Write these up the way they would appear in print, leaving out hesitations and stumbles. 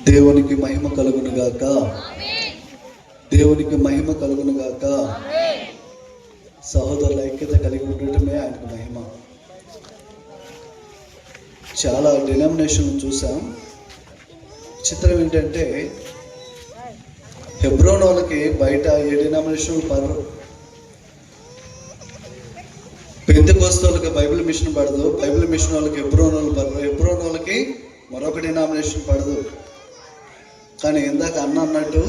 దేవునికి మహిమ కలుగును గాక. దేవునికి మహిమ కలుగును గాక. సహోదరుల ఐక్యత కలిగి ఉండటమే ఆయనకు మహిమ. చాలా డినామినేషన్లు చూసాం. చిత్రం ఏంటంటే హెబ్రోన్ వాళ్ళకి బయట ఏ డినామినేషన్లు పడరు, పెంతెకోస్తు వాళ్ళకి బైబిల్ మిషన్ పడదు, బైబిల్ మిషన్ వాళ్ళకి హెబ్రోన్ వాళ్ళు పడరు, హెబ్రోన్ వాళ్ళకి మరొక డినామినేషన్ పడదు. కానీ ఇందాక అన్నట్టు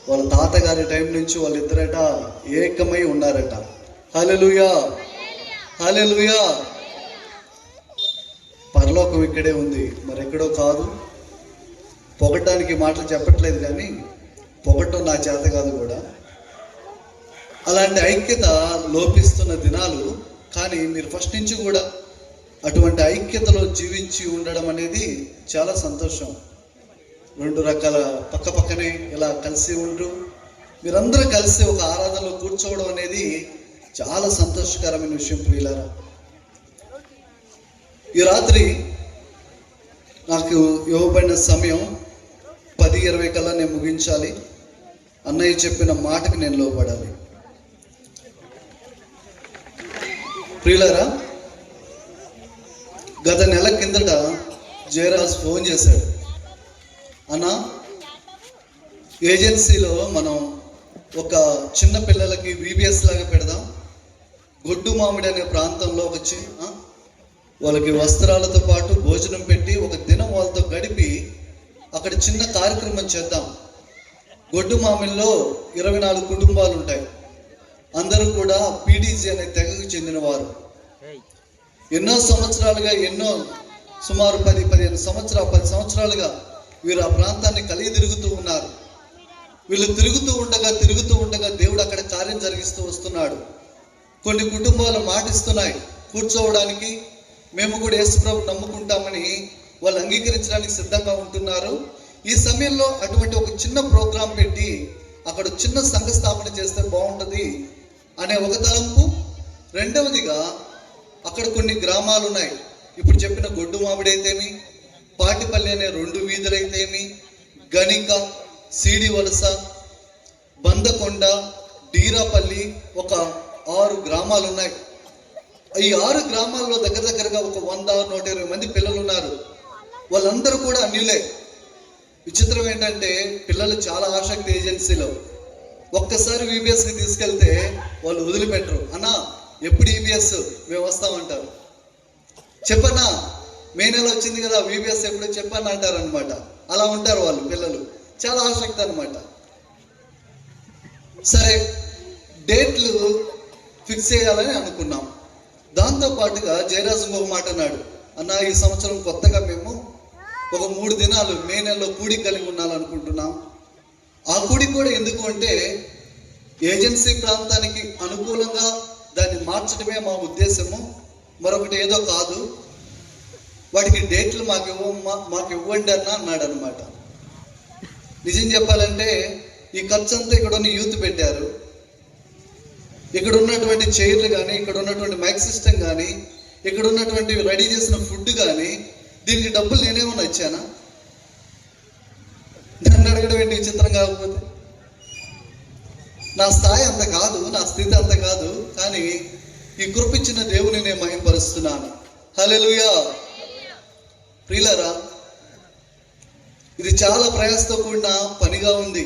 వాళ్ళ తాతగారి టైం నుంచి వాళ్ళిద్దరట ఏకమై ఉన్నారట. హల్లెలూయా, హల్లెలూయా. పరలోకం ఇక్కడే ఉంది, మరెక్కడో కాదు. పొగటానికి మాటలు చెప్పట్లేదు, కానీ పొగటం నా చేత కాదు కూడా. అలాంటి ఐక్యత లోపిస్తున్న దినాలు. కానీ మీరు ఫస్ట్ నుంచి కూడా అటువంటి ఐక్యతలో జీవించి ఉండడం అనేది చాలా సంతోషం. రెండు రకాల పక్క పక్కనే ఇలా కలిసి ఉంటూ మీరందరూ కలిసి ఒక ఆరాధనలో కూర్చోవడం అనేది చాలా సంతోషకరమైన విషయం ప్రియులారా. ఈ రాత్రి నాకు ఇవ్వబడిన సమయం 10:20 కల్లా నేను ముగించాలి. అన్నయ్య చెప్పిన మాటకి నేను లోపడాలి. ప్రియులారా, గత నెల కిందట జయరాజ్ ఫోన్ చేశాడు. అన్న, ఏజెన్సీలో మనం ఒక చిన్న పిల్లలకి VBS లాగా పెడదాం. గొడ్డు మామిడి అనే ప్రాంతంలో వాళ్ళకి వస్త్రాలతో పాటు భోజనం పెట్టి ఒక దినం వాళ్ళతో గడిపి అక్కడ చిన్న కార్యక్రమం చేద్దాం. గొడ్డు మామిడిలో 24 కుటుంబాలు ఉంటాయి. అందరూ కూడా PDG అనే తెగకు చెందినవారు. ఎన్నో సంవత్సరాలుగా, సుమారు 10 సంవత్సరాలుగా వీరు ఆ ప్రాంతాన్ని కలిగి తిరుగుతూ ఉన్నారు. వీళ్ళు తిరుగుతూ ఉండగా దేవుడు అక్కడ కార్యం జరిగిస్తూ వస్తున్నాడు. కొన్ని కుటుంబాలు మాటిస్తున్నాయి కూర్చోవడానికి. మేము కూడా యేసు ప్రభువుని నమ్ముకుంటామని వాళ్ళు అంగీకరించడానికి సిద్ధంగా ఉంటున్నారు. ఈ సమయంలో అటువంటి ఒక చిన్న ప్రోగ్రాం పెట్టి అక్కడ చిన్న సంఘ స్థాపన చేస్తే బాగుంటుంది అనే ఒక తలంపు. రెండవదిగా, అక్కడ కొన్ని గ్రామాలు ఉన్నాయి. ఇప్పుడు చెప్పిన గొడ్డు మామిడి అయితేమి, పాటిపల్లి అనే 2 వీధులైతేమి, గణిక, సీడి వలస, బందకొండ, డీరాపల్లి, ఒక 6 గ్రామాలు ఉన్నాయి. ఈ 6 గ్రామాల్లో దగ్గరగా ఒక 100-120 మంది పిల్లలు ఉన్నారు. వాళ్ళందరూ కూడా అన్యులే. విచిత్రం ఏంటంటే పిల్లలు చాలా ఆసక్తి ఏజెన్సీలో. ఒక్కసారి VBSకి తీసుకెళ్తే వాళ్ళు వదిలిపెట్టరు. అన్నా, ఎప్పుడు EBS మేము వస్తామంటారు. చెప్పన్నా, మే నెల వచ్చింది కదా VBS ఎప్పుడో చెప్పని అంటారు అనమాట. అలా ఉంటారు వాళ్ళు పిల్లలు, చాలా ఆసక్తి అనమాట. సరే, డేట్లు ఫిక్స్ చేయాలని అనుకున్నాం. దాంతోపాటుగా జయరాజు ఇంకొక మాట అన్నాడు. అన్న, ఈ సంవత్సరం కొత్తగా మేము ఒక 3 దినాలు మే నెలలో కూడిక కలిగి ఉండాలనుకుంటున్నాం. ఆ కూడిక కూడా ఎందుకు అంటే ఏజెన్సీ ప్రాంతానికి అనుకూలంగా దాన్ని మార్చడమే మా ఉద్దేశము, మరొకటి ఏదో కాదు. వాటికి డేట్లు మాకు ఇవ్వండి అన్నాడు అనమాట. నిజం చెప్పాలంటే ఈ ఖర్చు అంతా ఇక్కడ ఉన్న యూత్ పెట్టారు. ఇక్కడ ఉన్నటువంటి చైర్లు కానీ, ఇక్కడ ఉన్నటువంటి మైక్ సిస్టమ్ కానీ, ఇక్కడ ఉన్నటువంటి రెడీ చేసిన ఫుడ్ కానీ, దీనికి డబ్బులు నేనేమన్నా ఇచ్చానా? నన్ను అడగడం ఏంటి విచిత్రం కాకపోతే? నా స్థాయి అంత కాదు, నా స్థితి అంత కాదు. కానీ ఈ కృపిచ్చిన దేవుని నేను మహిమపరుస్తున్నాను. హల్లెలూయా. ప్రియులారా, ఇది చాలా ప్రయాసతో కూడిన పనిగా ఉంది.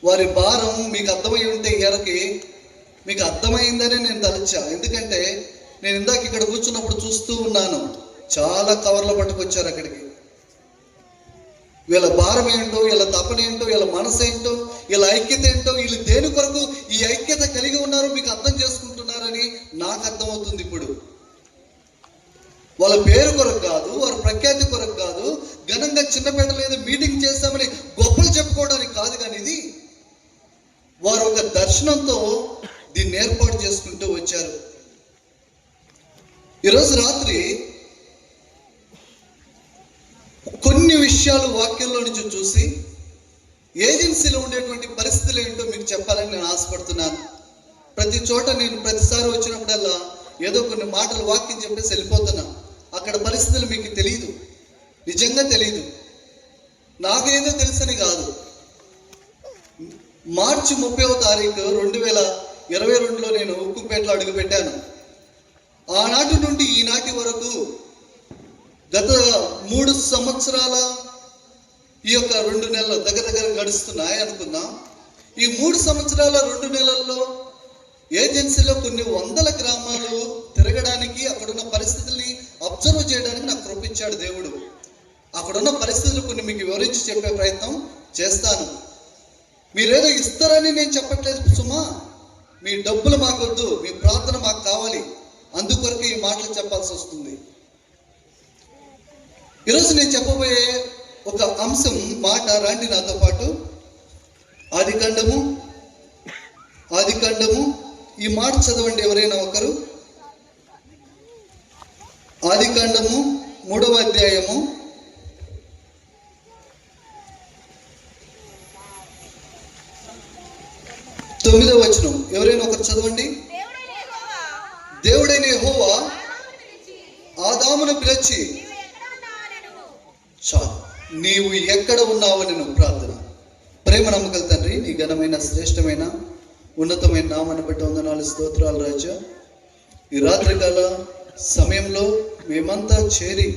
వారి భారం మీకు అర్థమై ఉంటే ఎరకి మీకు అర్థమైందని నేను తలచా. ఎందుకంటే నేను ఇందాక ఇక్కడ కూర్చున్నప్పుడు చూస్తూ ఉన్నాను, చాలా కవర్లు పట్టుకొచ్చారు అక్కడికి. వీళ్ళ భారం ఏంటో, వీళ్ళ తపన ఏంటో, వీళ్ళ మనసు ఏంటో, వీళ్ళ ఐక్యత ఏంటో, వీళ్ళు దేని కొరకు ఈ ఐక్యత కలిగి ఉన్నారో మీకు అర్థం చేసుకుంటున్నారని నాకు అర్థమవుతుంది ఇప్పుడు. వాళ్ళ పేరు కొరకు కాదు, వారి ప్రఖ్యాతి కొరకు కాదు, ఘనంగా చిన్నపేట లేదా మీటింగ్ చేస్తామని గొప్పలు చెప్పుకోవడానికి కాదు. కానీ ఇది వారు ఒక దర్శనంతో దీన్ని ఏర్పాటు చేసుకుంటూ వచ్చారు. ఈరోజు రాత్రి కొన్ని విషయాలు వాక్యంలో నుంచి చూసి ఏజెన్సీలో ఉండేటువంటి పరిస్థితులు ఏంటో మీకు చెప్పాలని నేను ఆశపడుతున్నాను. ప్రతి చోట నేను ప్రతిసారి వచ్చినప్పుడల్లా ఏదో కొన్ని మాటలు వాక్యం చెప్పేసి వెళ్ళిపోతున్నా. అక్కడ పరిస్థితులు మీకు తెలియదు, నిజంగా తెలియదు. నాకేదో తెలుసని కాదు. మార్చి 30వ తారీఖు 2022లో నేను ఉక్కుపేటలో అడుగుపెట్టాను. ఆనాటి నుండి ఈనాటి వరకు గత 3 సంవత్సరాల ఈ యొక్క 2 నెలలు దగ్గర గడుస్తున్నాయి అనుకుందాం. ఈ 3 సంవత్సరాల 2 నెలల్లో ఏజెన్సీలో కొన్ని వందల గ్రామాలు తిరగడానికి, అక్కడున్న పరిస్థితుల్ని అబ్జర్వ్ చేయడానికి నాకు కృపించాడు దేవుడు. అక్కడున్న పరిస్థితులు కొన్ని మీకు వివరించి చెప్పే ప్రయత్నం చేస్తాను. మీరేదో ఇస్తారని నేను చెప్పట్లేదు సుమా. మీ డబ్బులు మాకొద్దు, మీ ప్రార్థన మాకు కావాలి. అందుకొరకు ఈ మాటలు చెప్పాల్సి వస్తుంది. ఈరోజు నేను చెప్పబోయే ఒక అంశం మాట రండి నాతో పాటు. ఆదికాండము ఈ మాట చదవండి ఎవరైనా ఒకరు. ఆదికాండము 3వ అధ్యాయము 9వ వచనం ఎవరైనా ఒకరు చదవండి. దేవుడైన యెహోవా ఆదామును పిలిచి, చాలు, నీవు ఎక్కడ ఉన్నావని ప్రార్థన. ప్రేమ నమ్మకల తండ్రి, నీ ఘనమైన శ్రేష్టమైన ఉన్నతమైన నామాన్ని బట్టి వందనాలు, స్తోత్రాలు రాజా. ఈ రాత్రికాల సమయంలో మేమంతా చేరి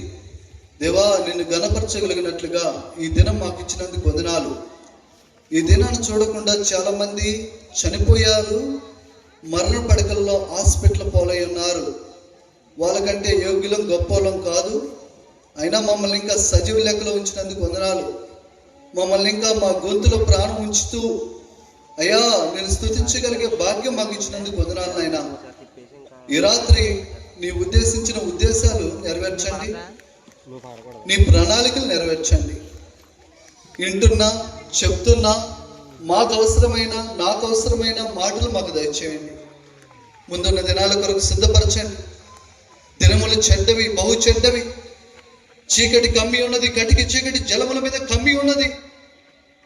దేవా నిన్ను గణపరచగలిగినట్లుగా ఈ దినం మాకు ఇచ్చినందుకు వందనాలు. ఈ దినాన్ని చూడకుండా చాలా మంది చనిపోయారు, మరణ పడకల్లో హాస్పిటల్ పోలై ఉన్నారు. వాళ్ళకంటే యోగ్యులం గొప్పలం కాదు, అయినా మమ్మల్ని ఇంకా సజీవ లెక్కలో ఉంచినందుకు వందనాలు. మమ్మల్ని ఇంకా మా గొంతులో ప్రాణం ఉంచుతూ అయ్యా నేను స్తుతించగలిగే భాగ్యం మాకు ఇచ్చినందుకు వందనాలు నాయనా. ఈ రాత్రి నీ ఉద్దేశించిన ఉద్దేశాలు నెరవేర్చండి, నీ ప్రణాళికలు నెరవేర్చండి. వింటున్నా, చెప్తున్నా, నాకు అవసరమైన మాటలు మాకు దయచేయండి. ముందున్న దినాల కొరకు సిద్ధపరచండి. దినములు చెడ్డవి, బహు చెడ్డవి. చీకటి కమ్మి ఉన్నది, కటికి చీకటి జలముల మీద కమ్మి ఉన్నది.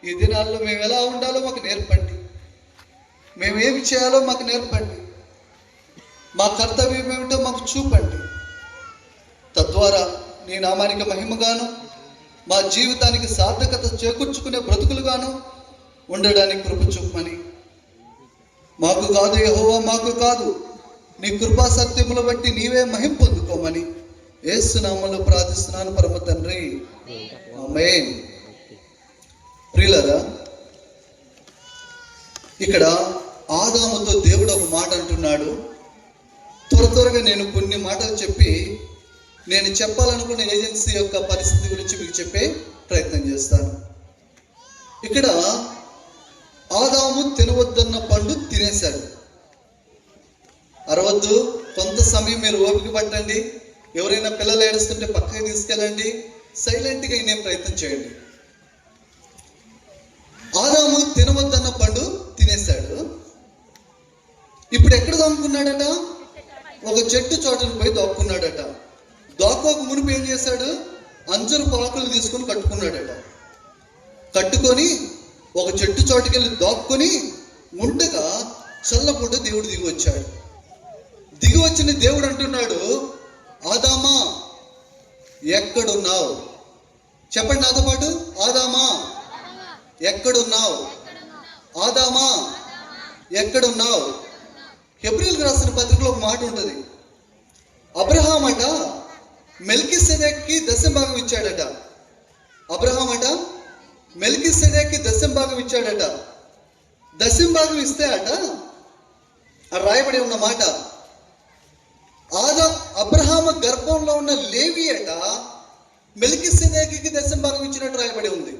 ఈ దినాల్లో మేము ఎలా ఉండాలో మాకు నేర్పండి, మేమేమి చేయాలో మాకు నేర్పండి, మా కర్తవ్యం ఏమిటో మాకు చూపండి. తద్వారా నీ నామానికి మహిమగాను, మా జీవితానికి సార్థకత చేకూర్చుకునే బ్రతుకులుగాను ఉండడానికి కృప చూపమని, మాకు కాదు యెహోవా, మాకు కాదు, నీ కృపా సత్యములు బట్టి నీవే మహిమ పొందుకోమని యేసు నామములో ప్రార్థిస్తున్నాను పరమ తండ్రి, ఆమేన్. ప్రియులారా, ఇక్కడ ఆదాముతో దేవుడు ఒక మాట అంటున్నాడు. త్వరగా నేను కొన్ని మాటలు చెప్పి నేను చెప్పాలనుకున్న ఏజెన్సీ యొక్క పరిస్థితి గురించి మీకు చెప్పే ప్రయత్నం చేస్తాను. ఇక్కడ ఆదాము తినవద్దన్న పండు తినేశాడు. అరవద్దు, కొంత సమయం మీరు ఓపిక పట్టండి. ఎవరైనా పిల్లలు ఏడుస్తుంటే పక్కకి తీసుకెళ్ళండి, సైలెంట్గా వినే ప్రయత్నం చేయండి. ఆదాము తినవద్దన్న పండు తినేశాడు. ఇప్పుడు ఎక్కడ దాక్కున్నాడట? ఒక చెట్టు చోటను పోయి దాక్కున్నాడట. దాక్కోక మునుపు ఏం చేశాడు? అంజరు పాకులు తీసుకొని కట్టుకున్నాడట. కట్టుకొని ఒక చెట్టు చోటుకెళ్ళి దాక్కుని ఉండగా చల్లపూట దేవుడు దిగి వచ్చాడు. దిగి వచ్చిన దేవుడు అంటున్నాడు, ఆదామా ఎక్కడున్నావు? చెప్పండి నాతో పాటు, ఆదామా ఎక్కడున్నావు? ఆదామా ఎక్కడున్నావు? హెబ్రీయులకు రాసిన పత్రికలో ఒక మాట ఉంటుంది. అబ్రహాం అట మెల్కీసెదెకుకి దశంభాగం ఇచ్చాడట. అబ్రహాం అట మెల్కీసెదెకుకి దశంభాగం ఇచ్చాడట. దశంభాగం ఇస్తే అట రాయబడి ఉన్న మాట, అబ్రహాము గర్భంలో ఉన్న లేవి అట మెల్కీసెదెకుకి దశంభాగం ఇచ్చినట్టు రాయబడి ఉంది.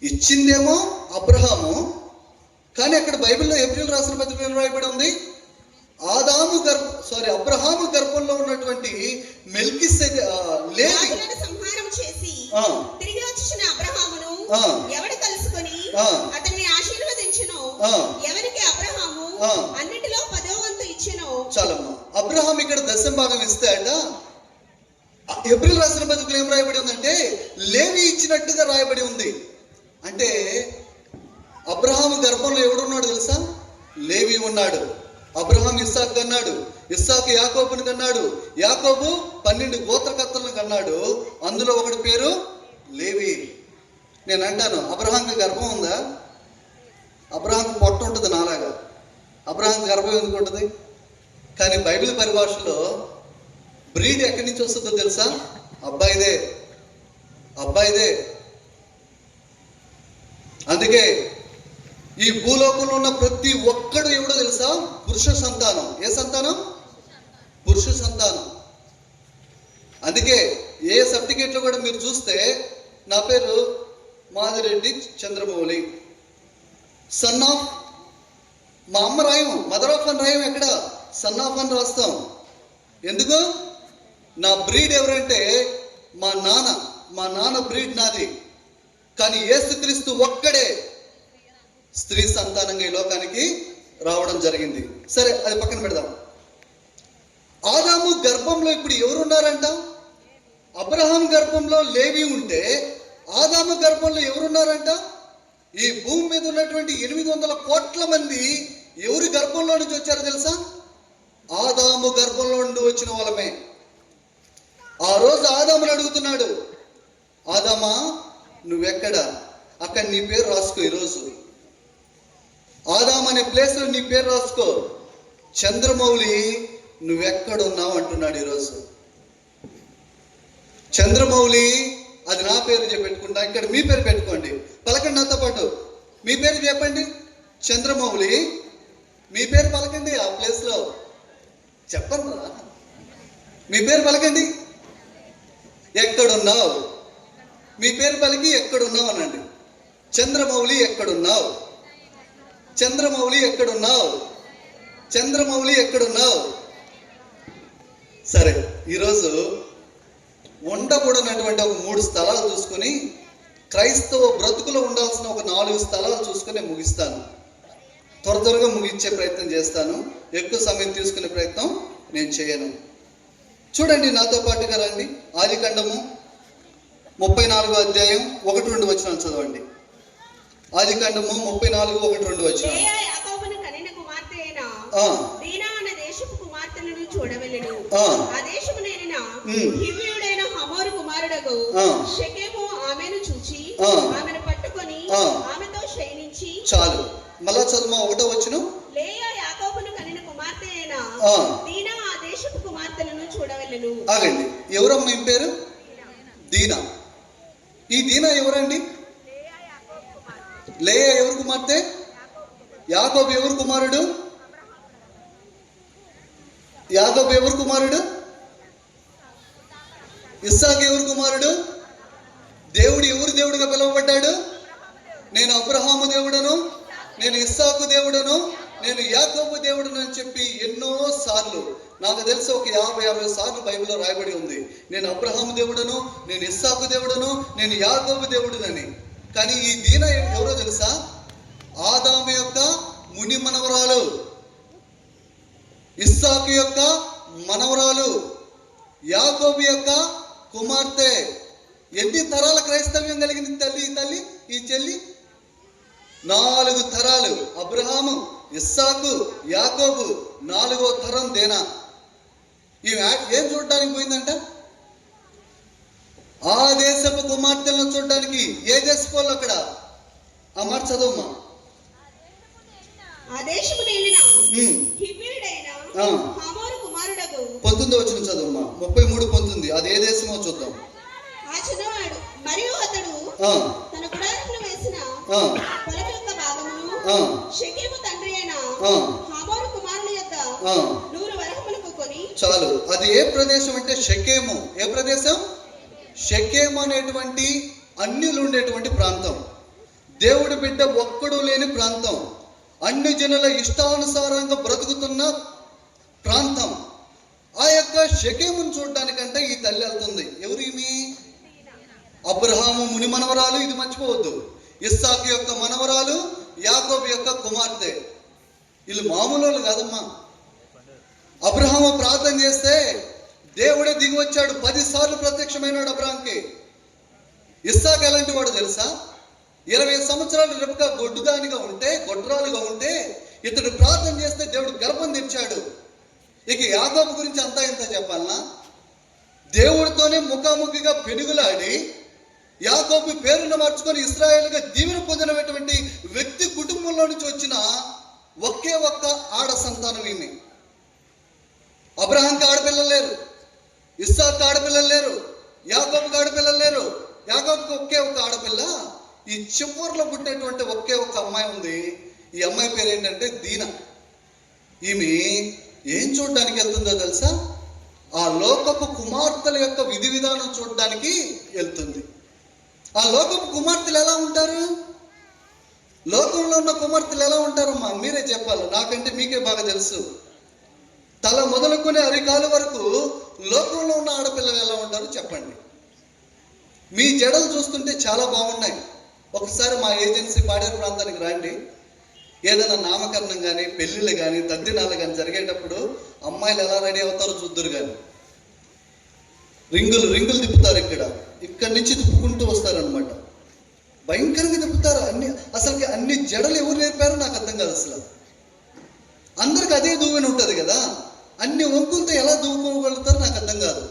ఇచ్చిందేమో అబ్రహాము, కానీ అక్కడ బైబిల్లో హెబ్రీయులకు రాసిన పత్రికలో రాయబడి ఉంది అబ్రహాము గర్భంలో ఉన్నటువంటి లేవి సంహారం చేసి తిరిగి వచ్చిన అబ్రహామును ఎవడు కలుసుకొని అతన్ని ఆశీర్వదించును, ఎవరికి అబ్రహాము అన్నిటిలో 10వ వంతు ఇచ్చెను. చాలమ్మా, అబ్రహాం ఇక్కడ దశంభాగం ఇస్తే అట హెబ్రీయులకు రాసిన పత్రికలో ఏం రాయబడి ఉందంటే లేవి ఇచ్చినట్టుగా రాయబడి ఉంది. అంటే అబ్రహాము గర్భంలో ఎవడున్నాడు తెలుసా? లేవి ఉన్నాడు. అబ్రహాం ఇస్సాకు కన్నాడు, ఇస్సాకు యాకోబుని కన్నాడు, యాకోబు 12 గోత్రకర్తలను కన్నాడు. అందులో ఒకటి పేరు లేవి. నేను అంటాను, అబ్రహాంకి గర్భం ఉందా? అబ్రహాంకి పొట్ట ఉంటుంది నాలాగా. అబ్రహాంకి గర్భం ఎందుకు ఉంటుంది? కానీ బైబిల్ పరిభాషలో బ్రీడ్ ఎక్కడి నుంచి వస్తుందో తెలుసా? అబ్బాయిదే. అందుకే ఈ భూలోకంలో ఉన్న ప్రతి ఒక్కడు ఎవడో తెలుసా? పురుష సంతానం. ఏ సంతానం? పురుష సంతానం. అందుకే ఏ సర్టిఫికేట్లో కూడా మీరు చూస్తే నా పేరు మాదిరెడ్డి చంద్రమౌళి, సన్ ఆఫ్, మా అమ్మ రాయం, మదర్ ఆఫ్ అని రాయం, ఎక్కడ సన్ ఆఫ్ అని రాస్తాం. ఎందుకు? నా బ్రీడ్ ఎవరంటే మా నాన్న బ్రీడ్ నాది. కానీ యేసుక్రీస్తు ఒక్కడే స్త్రీ సంతానంగా ఈ లోకానికి రావడం జరిగింది. సరే, అది పక్కన పెడదాం. ఆదాము గర్భంలో ఇప్పుడు ఎవరున్నారంట? అబ్రహాం గర్భంలో లేవి ఉంటే ఆదాము గర్భంలో ఎవరున్నారంట? ఈ భూమి మీద ఉన్నటువంటి 800 కోట్ల మంది ఎవరి గర్భంలో నుంచి వచ్చారో తెలుసా? ఆదాము గర్భంలో నుండి వచ్చిన వాళ్ళమే. ఆ రోజు ఆదాముని అడుగుతున్నాడు, ఆదామా నువ్వెక్కడ? అక్కడ నీ పేరు రాసుకో. ఈరోజు ఆదాం అనే ప్లేస్లో నీ పేరు రాసుకో. చంద్రమౌళి నువ్వెక్కడున్నావు అంటున్నాడు ఈరోజు. చంద్రమౌళి, అది నా పేరు పెట్టుకుంటా, ఇక్కడ మీ పేరు పెట్టుకోండి. పలకండి నాతో పాటు, మీ పేరు చెప్పండి. చంద్రమౌళి, మీ పేరు పలకండి. ఆ ప్లేస్లో చెప్పండి, మీ పేరు పలకండి. ఎక్కడున్నావు? మీ పేరు పలికి ఎక్కడున్నావు అనండి. చంద్రమౌళి ఎక్కడున్నావు? చంద్రమౌళి ఎక్కడున్నావు? చంద్రమౌళి ఎక్కడున్నావు? సరే, ఈరోజు ఉండకూడనటువంటి ఒక 3 స్థలాలు చూసుకొని క్రైస్తవ బ్రతుకులో ఉండాల్సిన ఒక 4 స్థలాలు చూసుకొని ముగిస్తాను. త్వరగా ముగించే ప్రయత్నం చేస్తాను. ఎక్కువ సమయం తీసుకునే ప్రయత్నం నేను చేయను. చూడండి, నాతో పాటుగా రండి. ఆదికాండము 34వ అధ్యాయం 1-2 వచనాలు చదవండి. ఆదికాండము 34:1-2 వచనాలు. చూడవెళ్ళను. ఆ దేశము నేలిన హివ్వీయుడైన హమోరు కుమారుడగు షెకెము ఆమెను చూచి ఆమెను పట్టుకొని ఆమెతో శయనించి. చాలు, మళ్ళా చదువు. 1వ వచనం. లేయా యాకోబును కనిన కుమార్తె అయిన దీనా ఆ దేశపు కుమార్తెలను చూడవెళ్ళను. ఆగండి, ఎవరమ్మా ఈ పేరు? దీనా. ఈ దీనా ఎవరండి? లేయా ఎవరు కుమార్తె? యాకోబు ఎవరు కుమారుడు? యాకోబు ఎవరు కుమారుడు? ఇస్సాకు ఎవరు కుమారుడు? దేవుడు ఎవరు దేవుడుగా పిలువబడ్డాడు? నేను అబ్రహాము దేవుడను, నేను ఇస్సాకు దేవుడను, నేను యాకోబు దేవుడను అని చెప్పి ఎన్నో సార్లు, నాకు తెలిసి ఒక 50 సార్లు బైబిల్లో రాయబడి ఉంది. నేను అబ్రహాము దేవుడను, నేను ఇస్సాకు దేవుడను, నేను యాకోబు దేవుడునని. కానీ ఈ దీన ఎవరో తెలుసా? ఆదాము యొక్క ముని మనవరాలు, ఇస్సాకు యొక్క మనవరాలు, యాకోబు యొక్క కుమార్తె. ఎన్ని తరాల క్రైస్తవ్యం కలిగింది తల్లి ఈ చెల్లి? 4 తరాలు. అబ్రహాము, ఇస్సాకు, యాకోబు, 4వ తరం దేనా. ఈమె ఏం చూడడానికి పోయిందంట? ఆ దేశపు కుమార్తెలను చూడడానికి. ఏ దేశపు వాళ్ళు అక్కడ? ఆ మాట చదవమ్మా. ఆ దేశము నేలిన హివ్వీయుడైన హమోరు కుమారుడగు 19వ వచనం చదవమ్మా. 33:19. అది ఏ దేశమో చూద్దాం. ఆ చిన్నవాడు మరియు అతడు తన గుడారములు వేసిన పొలం యొక్క భాగమును షెకెము తండ్రి అయిన హమోరు కుమారుని యొద్ద 100 వరహములకు కొని. చాలు, అది ఏ ప్రదేశం అంటే షెకెము. ఏ ప్రదేశం? షెకెము అనేటువంటి అన్యులు ఉండేటువంటి ప్రాంతం. దేవుడి బిడ్డ ఒక్కడు లేని ప్రాంతం. అన్ని జనుల ఇష్టానుసారంగా బ్రతుకుతున్న ప్రాంతం. ఆ యొక్క షెకెమును చూడడానికంటే ఈ తల్లి వెళ్తుంది. ఎవరు ఈమె? అబ్రహాము ముని మనవరాలు, ఇది మర్చిపోవద్దు. ఇస్సాకు యొక్క మనవరాలు, యాకోబు యొక్క కుమార్తె. వీళ్ళు మామూలు కాదమ్మా. అబ్రహాము ప్రార్థన చేస్తే దేవుడే దిగి వచ్చాడు. 10 సార్లు ప్రత్యక్షమైనాడు అబ్రహాంకి. ఇస్సాకు ఎలాంటి వాడు తెలుసా? 20 సంవత్సరాలు రెప్పగా గొడ్రాలుగా ఉంటే ఇతడు ప్రార్థన చేస్తే దేవుడు గర్భం తెచ్చాడు. ఇక యాకోబు గురించి అంతా ఇంత చెప్పాలనా? దేవుడితోనే ముఖాముఖిగా పెనుగులాడి యాకోబు పేరును మార్చుకొని ఇశ్రాయేలుగా దీవెన పొందినటువంటి వ్యక్తి కుటుంబంలో నుంచి వచ్చిన ఒకే ఒక్క ఆడ సంతానం ఈమె. అబ్రహాంకి ఆడపిల్లలు లేరు, ఇస్సాకు ఆడపిల్లలు లేరు, యాకోబుకి ఆడపిల్లలు లేరు. యాకోబుకి ఒకే ఒక ఆడపిల్ల, ఈ చివరిలో పుట్టినటువంటి ఒకే ఒక అమ్మాయి ఉంది. ఈ అమ్మాయి పేరు ఏంటంటే దీన. ఈమె ఏం చూడడానికి వెళ్తుందో తెలుసా? ఆ లోకపు కుమార్తెల యొక్క విధి విధానం చూడడానికి వెళ్తుంది. ఆ లోకపు కుమార్తెలు ఎలా ఉంటారు? లోకంలో ఉన్న కుమార్తెలు ఎలా ఉంటారమ్మా? మీరే చెప్పాలి, నాకంటే మీకే బాగా తెలుసు. తల మొదలుకొని అరికాలు వరకు లోకంలో ఉన్న ఆడపిల్లలు ఎలా ఉంటారో చెప్పండి. మీ జడలు చూస్తుంటే చాలా బాగున్నాయి. ఒకసారి మా ఏజెన్సీ పాడేరు ప్రాంతానికి రండి. ఏదైనా నామకరణం కానీ, పెళ్ళిళ్ళు కానీ, తద్దినాలు కానీ జరిగేటప్పుడు అమ్మాయిలు ఎలా రెడీ అవుతారో చూద్దరు. కానీ రింగులు తిప్పుతారు. ఇక్కడి నుంచి తిప్పుకుంటూ వస్తారనమాట. భయంకరంగా తిప్పుతారు. అన్ని జడలు ఎవరు నేర్పారో నాకు అర్థం కాదు. అసలు అందరికి అదే దూవెన ఉంటుంది కదా, అన్ని వంకులతో ఎలా దూవుకోగలుగుతారో నాకు అర్థం కాదు.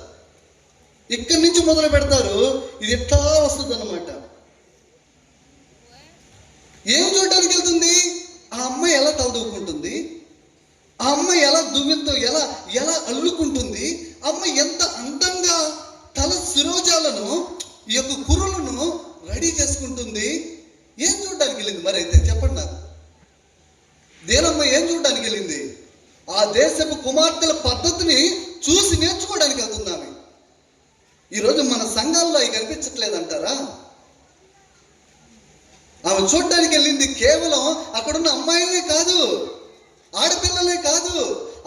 ఇక్కడి నుంచి మొదలు పెడతారు, ఇది ఎట్లా వస్తుంది అన్నమాట. ఏం చూడడానికి వెళ్తుంది? ఆ అమ్మాయి ఎలా తలదూకుంటుంది, ఆ అమ్మాయి ఎలా దువ్వెంతో ఎలా ఎలా అల్లుకుంటుంది, అమ్మాయి ఎంత అందంగా తల శిరోజాలను, ఈ యొక్క కురులను రెడీ చేసుకుంటుంది. ఏం చూడడానికి వెళ్ళింది మరి? అయితే చెప్పండి నాకు, దేనమ్మ ఏం చూడడానికి వెళ్ళింది? ఆ దేశపు కుమార్తెల పద్ధతిని చూసి నేర్చుకోవడానికి వెళ్తున్నామే. ఈరోజు మన సంఘాల్లో అవి కనిపించట్లేదంటారా? ఆమె చూడడానికి వెళ్ళింది కేవలం అక్కడున్న అమ్మాయిలే కాదు, ఆడపిల్లలే కాదు,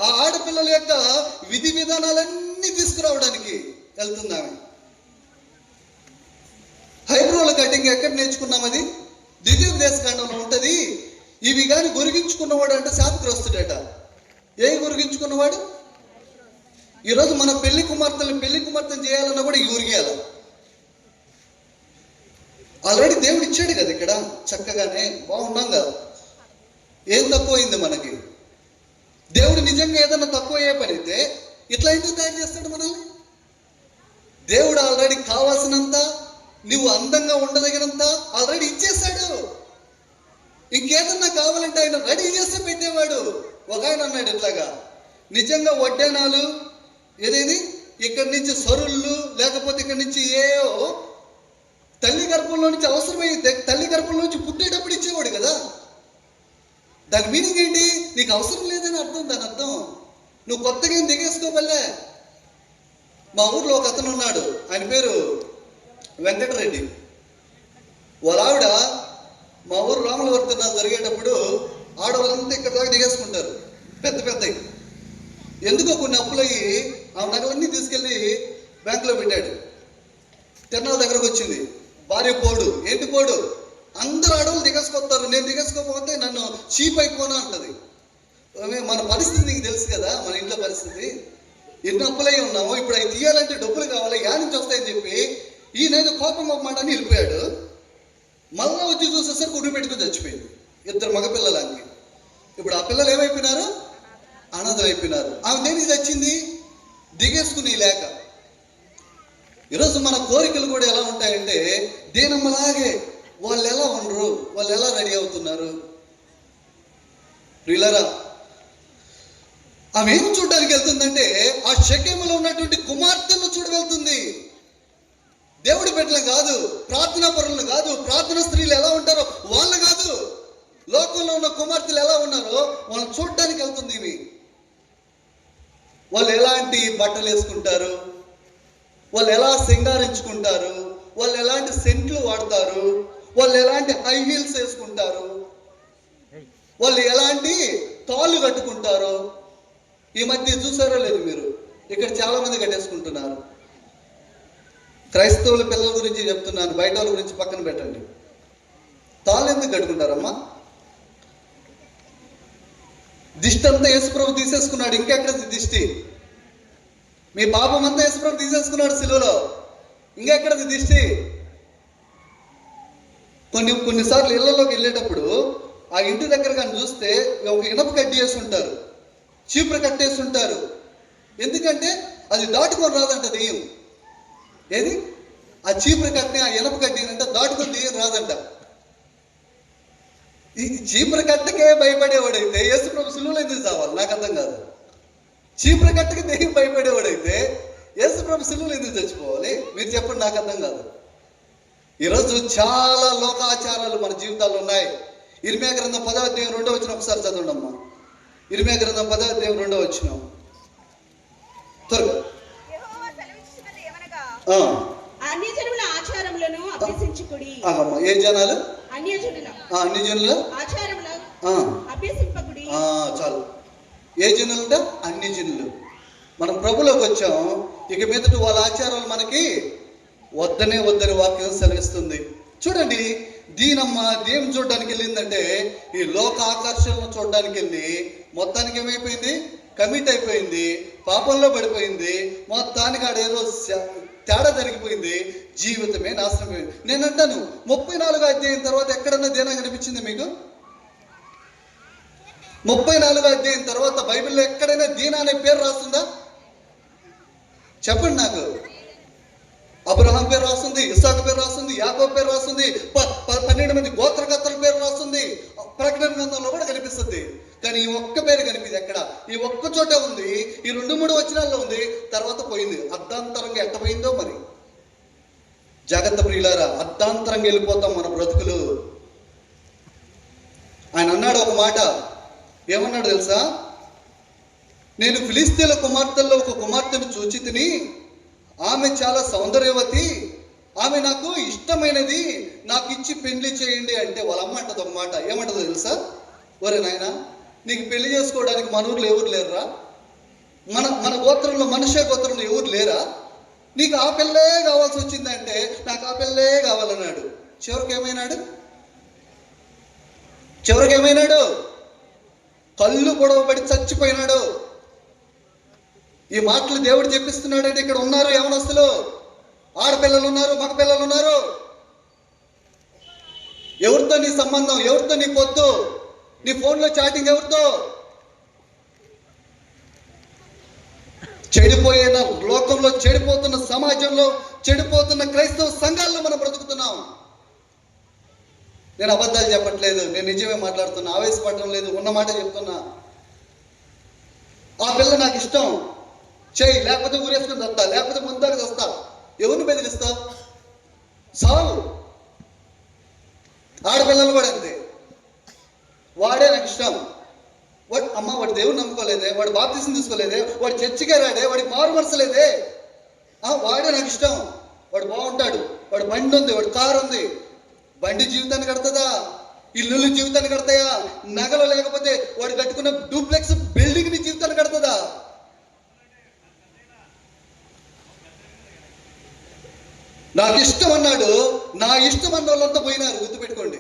ఆ ఆడపిల్లల యొక్క విధి విధానాలన్నీ తీసుకురావడానికి వెళ్తుంది ఆమె. హైబ్రోల కటింగ్ ఎక్కడ నేర్చుకున్నాం? అది ద్వితీయోపదేశకాండంలో ఉంటుంది. ఇవి కానీ గురిగించుకున్నవాడు అంటే శాపగ్రస్తుడట. ఏ గురిగించుకున్నవాడు? ఈరోజు మన పెళ్లి కుమార్తెను చేయాలన్నా కూడా గురిగేయాలి. ఆల్రెడీ దేవుడు ఇచ్చాడు కదా, ఇక్కడ చక్కగానే బాగున్నాం కదా. ఏం తక్కువైంది మనకి? దేవుడు నిజంగా ఏదన్నా తక్కువ అయ్యే పని అయితే ఇట్లా ఎందుకు తయారు చేస్తాడు మనల్ని? దేవుడు ఆల్రెడీ కావాల్సినంత, నువ్వు అందంగా ఉండదగినంత ఆల్రెడీ ఇచ్చేసాడు. ఇంకేదన్నా కావాలంటే ఆయన రెడీ చేస్తే పెట్టేవాడు. ఒక ఆయన అన్నాడు ఇట్లాగా, నిజంగా వడ్డేనాలు ఏదేది ఇక్కడి నుంచి సరుళ్ళు, లేకపోతే ఇక్కడి నుంచి ఏయో తల్లి గర్భంలో నుంచి అవసరమైతే తల్లి గర్భంలో నుంచి పుట్టేటప్పుడు ఇచ్చేవాడు కదా. దాని మీనింగ్ ఏంటి? నీకు అవసరం లేదని అర్థం. దాని అర్థం నువ్వు కొత్తగా ఏం దిగేసుకోవల్లే. మా ఊర్లో ఒక అతను ఉన్నాడు, ఆయన పేరు వెంకటరెడ్డి. వాళ్ళ ఆవిడ మా ఊరు రాములవర్తన జరిగేటప్పుడు ఆడవాళ్ళంతా ఇక్కడ దాకా దిగేసుకుంటారు, పెద్ద. ఎందుకో కొన్ని అప్పులయ్యి ఆ నగలన్నీ తీసుకెళ్ళి బ్యాంకులో పెట్టాడు. తిరణాల దగ్గరకు వచ్చింది, భార్య పోడు. ఏంటి పోడు? అందరు ఆడవాళ్ళు దిగేసుకొస్తారు, నేను దిగేసుకోకపోతే నన్ను చీప్ అయిపోనా అంటది. మన పరిస్థితి నీకు తెలుసు కదా, మన ఇంట్లో పరిస్థితి. ఎన్ని అప్పులయ్యి ఉన్నాము, ఇప్పుడు అవి తీయాలంటే డబ్బులు కావాలి, యా నుంచి వస్తాయని చెప్పి ఈయన కోపం మాట అని వెళ్ళిపోయాడు. మళ్ళా వచ్చి చూసేసరికి ఉడి పెట్టుకుని చచ్చిపోయింది. 2 మగపిల్లలకి. ఇప్పుడు ఆ పిల్లలు ఏమైపోయినారు? అనాథలు అయిపోయినారు. ఆమె దేనికి చచ్చింది? దిగేసుకుని లేక. ఈరోజు మన కోరికలు కూడా ఎలా ఉంటాయంటే దేనమ్మలాగే. వాళ్ళు ఎలా ఉండరు, వాళ్ళు ఎలా రెడీ అవుతున్నారు? ప్రియులారా, ఆమె ఏం చూడడానికి వెళ్తుందంటే ఆ షెకెములో ఉన్నటువంటి కుమార్తెలను చూడ వెళ్తుంది. దేవుడి బిడ్డలు కాదు, ప్రార్థనా పరులను కాదు, ప్రార్థనా స్త్రీలు ఎలా ఉంటారో వాళ్ళు కాదు, లోకంలో ఉన్న కుమార్తెలు ఎలా ఉన్నారో వాళ్ళని చూడడానికి వెళ్తుంది. ఇవి వాళ్ళు ఎలాంటి బట్టలు వేసుకుంటారు, వాళ్ళు ఎలా సింగారించుకుంటారు, వాళ్ళు ఎలాంటి సెంట్లు వాడతారు, వాళ్ళు ఎలాంటి హై హీల్స్ వేసుకుంటారు, వాళ్ళు ఎలాంటి తాళ్ళు కట్టుకుంటారు. ఈ మధ్య చూసారో లేదు మీరు, ఇక్కడ చాలా మంది కట్టేసుకుంటున్నారు. క్రైస్తవుల పిల్లల గురించి చెప్తున్నాను, బయట వాళ్ళ గురించి పక్కన పెట్టండి. తాళ్ళు ఎందుకు కట్టుకుంటారమ్మా? దిష్టి అంతా యేసుప్రభు తీసేసుకున్నాడు, ఇంకెక్కడ దిష్టి? మీ పాపం అంతా యేసుప్రభు తీసేసుకున్నాడు సిలువలో, ఇంకెక్కడది దిష్టి? కొన్నిసార్లు ఇళ్లలోకి వెళ్ళేటప్పుడు ఆ ఇంటి దగ్గర కానీ చూస్తే ఒక ఇనప కడ్డి వేసి ఉంటారు, చీపురు కట్టేసి ఉంటారు. ఎందుకంటే అది దాటుకొని రాదంట దెయ్యం. ఏది? ఆ చీపురు కట్టిని, ఆ ఇనప కట్టిని అంటే దాటుకుని దెయ్యం రాదంట. ఈ చీపురు కట్టకే భయపడేవాడైతే యేసు ప్రభు సిలువలో ఎందుకు చావాలి? నాకు అర్థం కాదు. చీపురు కట్టకి దెయ్యం భయపడేవాడైతే యేసు ప్రభు సిలువలో ఎందుకు చచ్చిపోవాలి? మీరు చెప్పండి, నాకు అర్థం కాదు. ఈరోజు చాలా లోకాచారాలు మన జీవితాల్లో ఉన్నాయి. ఇర్మియా గ్రంథం 10వ అధ్యాయం 2వ వచనం ఒకసారి చదవండి అమ్మా. ఇర్మియా గ్రంథం 10వ అధ్యాయం 2వ వచనం త్వరగా. యెహోవా సెలవిచ్చినది ఏమనగా, ఆ, అన్యజనుల ఆచారములను అభ్యసించుకుడి. ఆగమ్మా, ఏ జనాలు? అన్యజనుల అన్ని జనులు ఆచారములను ఆ, అభ్యసింపకుడి. చాలు. ఏ జనులు అంటే అన్ని జనులు. మనం ప్రభులోకి వచ్చాం, ఇక మీదట వాళ్ళ ఆచారాలు మనకి వద్దనే వద్దని వాక్యం సెలవిస్తుంది. చూడండి, దీనమ్మ దేవుని చూడడానికి వెళ్ళిందంటే ఈ లోక ఆకర్షణను చూడడానికి వెళ్ళి మొత్తానికి ఏమైపోయింది? కమిట్ అయిపోయింది, పాపంలో పడిపోయింది, మొత్తానికి ఆడేదో తేడా జరిగిపోయింది, జీవితమే నాశనం పోయింది. నేను అంటాను, 34వ అధ్యాయం తర్వాత ఎక్కడన్నా దీనం కనిపించింది మీకు? 34వ అధ్యాయం తర్వాత బైబిల్లో ఎక్కడైనా దీనా అనే పేరు రాస్తుందా? చెప్పండి నాకు. అబ్రహాం పేరు రాస్తుంది, ఇస్సాకు పేరు రాస్తుంది, యాకోబు పేరు రాస్తుంది, 12 మంది గోత్రకర్తల పేరు రాస్తుంది. ప్రకటన గ్రంథంలో కూడా కనిపిస్తుంది. కానీ ఈ ఒక్క పేరు కనిపిది ఎక్కడ? ఈ ఒక్క చోట ఉంది. ఈ 2-3 వచనాల్లో ఉంది, తర్వాత పోయింది. అర్ధాంతరంగా ఎట్టపోయిందో మరి. జాగ్రత్త ప్రియులారా, అర్ధాంతరంగా వెళ్ళిపోతాం మన బ్రతుకులు. ఆయన అన్నాడు ఒక మాట, ఏమన్నాడు తెలుసా? నేను ఫిలిస్తీన్ల కుమార్తెల్లో ఒక కుమార్తెను చూచి తిని, ఆమె చాలా సౌందర్యవతి, ఆమె నాకు ఇష్టమైనది, నాకు ఇచ్చి పెళ్లి చేయండి అంటే వాళ్ళ అమ్మ అంటది ఒక మాట. ఏమంటదో తెలుసా? ఒరే నాయన, నీకు పెళ్లి చేసుకోవడానికి మన ఊర్లో ఎవరు లేరురా? మన గోత్రంలో, మనుష్య గోత్రంలో ఎవరు లేరా? నీకు ఆ పిల్లే కావాల్సి వచ్చిందంటే నాకు ఆ పిల్లే కావాలన్నాడు. చివరికి ఏమైనాడు? కళ్ళు గొడవపడి చచ్చిపోయినాడు. ఈ మాటలు దేవుడు చెప్పిస్తున్నాడంటే ఇక్కడ ఉన్నారు యవనస్తులు, ఆడపిల్లలు ఉన్నారు, మగ పిల్లలు ఉన్నారు. ఎవరితో నీ సంబంధం? ఎవరితో నీ పొత్తు? నీ ఫోన్లో చాటింగ్ ఎవరితో? చెడిపోయిన లోకంలో, చెడిపోతున్న సమాజంలో, చెడిపోతున్న క్రైస్తవ సంఘాల్లో మనం బ్రతుకుతున్నాం. నేను అబద్ధాలు చెప్పట్లేదు, నేను నిజమే మాట్లాడుతున్నా, ఆవేశపడటం లేదు, ఉన్న మాట చెప్తున్నా. ఆ పిల్ల నాకు ఇష్టం, చెయ్యి, లేకపోతే ఊరేసుకుని వస్తా, లేకపోతే ముందాక వస్తా. ఎవరిని బెదిరిస్తావు? సావు. ఆడపిల్లలు కూడా అంతే. వాడే నాకు ఇష్టం. వాడు దేవుని నమ్ముకోలేదే, వాడు బాప్తిసం తీసుకోలేదే, వాడు చర్చికే రాడే, వాడికి మారు మనసలేదే, వాడే నాకు ఇష్టం, వాడు బాగుంటాడు, వాడు బండి ఉంది, వాడు కారు ఉంది. బండి జీవితాన్ని కడతదా? ఇల్లులు జీవితాన్ని కడతాయా? నగలు లేకపోతే వాడు కట్టుకున్న డూప్లెక్స్ బిల్డింగ్ ని జీవితాన్ని కడతదా? నాకు ఇష్టం అన్నాడు, నా ఇష్టం అన్న వాళ్ళంతా పోయినారు. గుర్తుపెట్టుకోండి.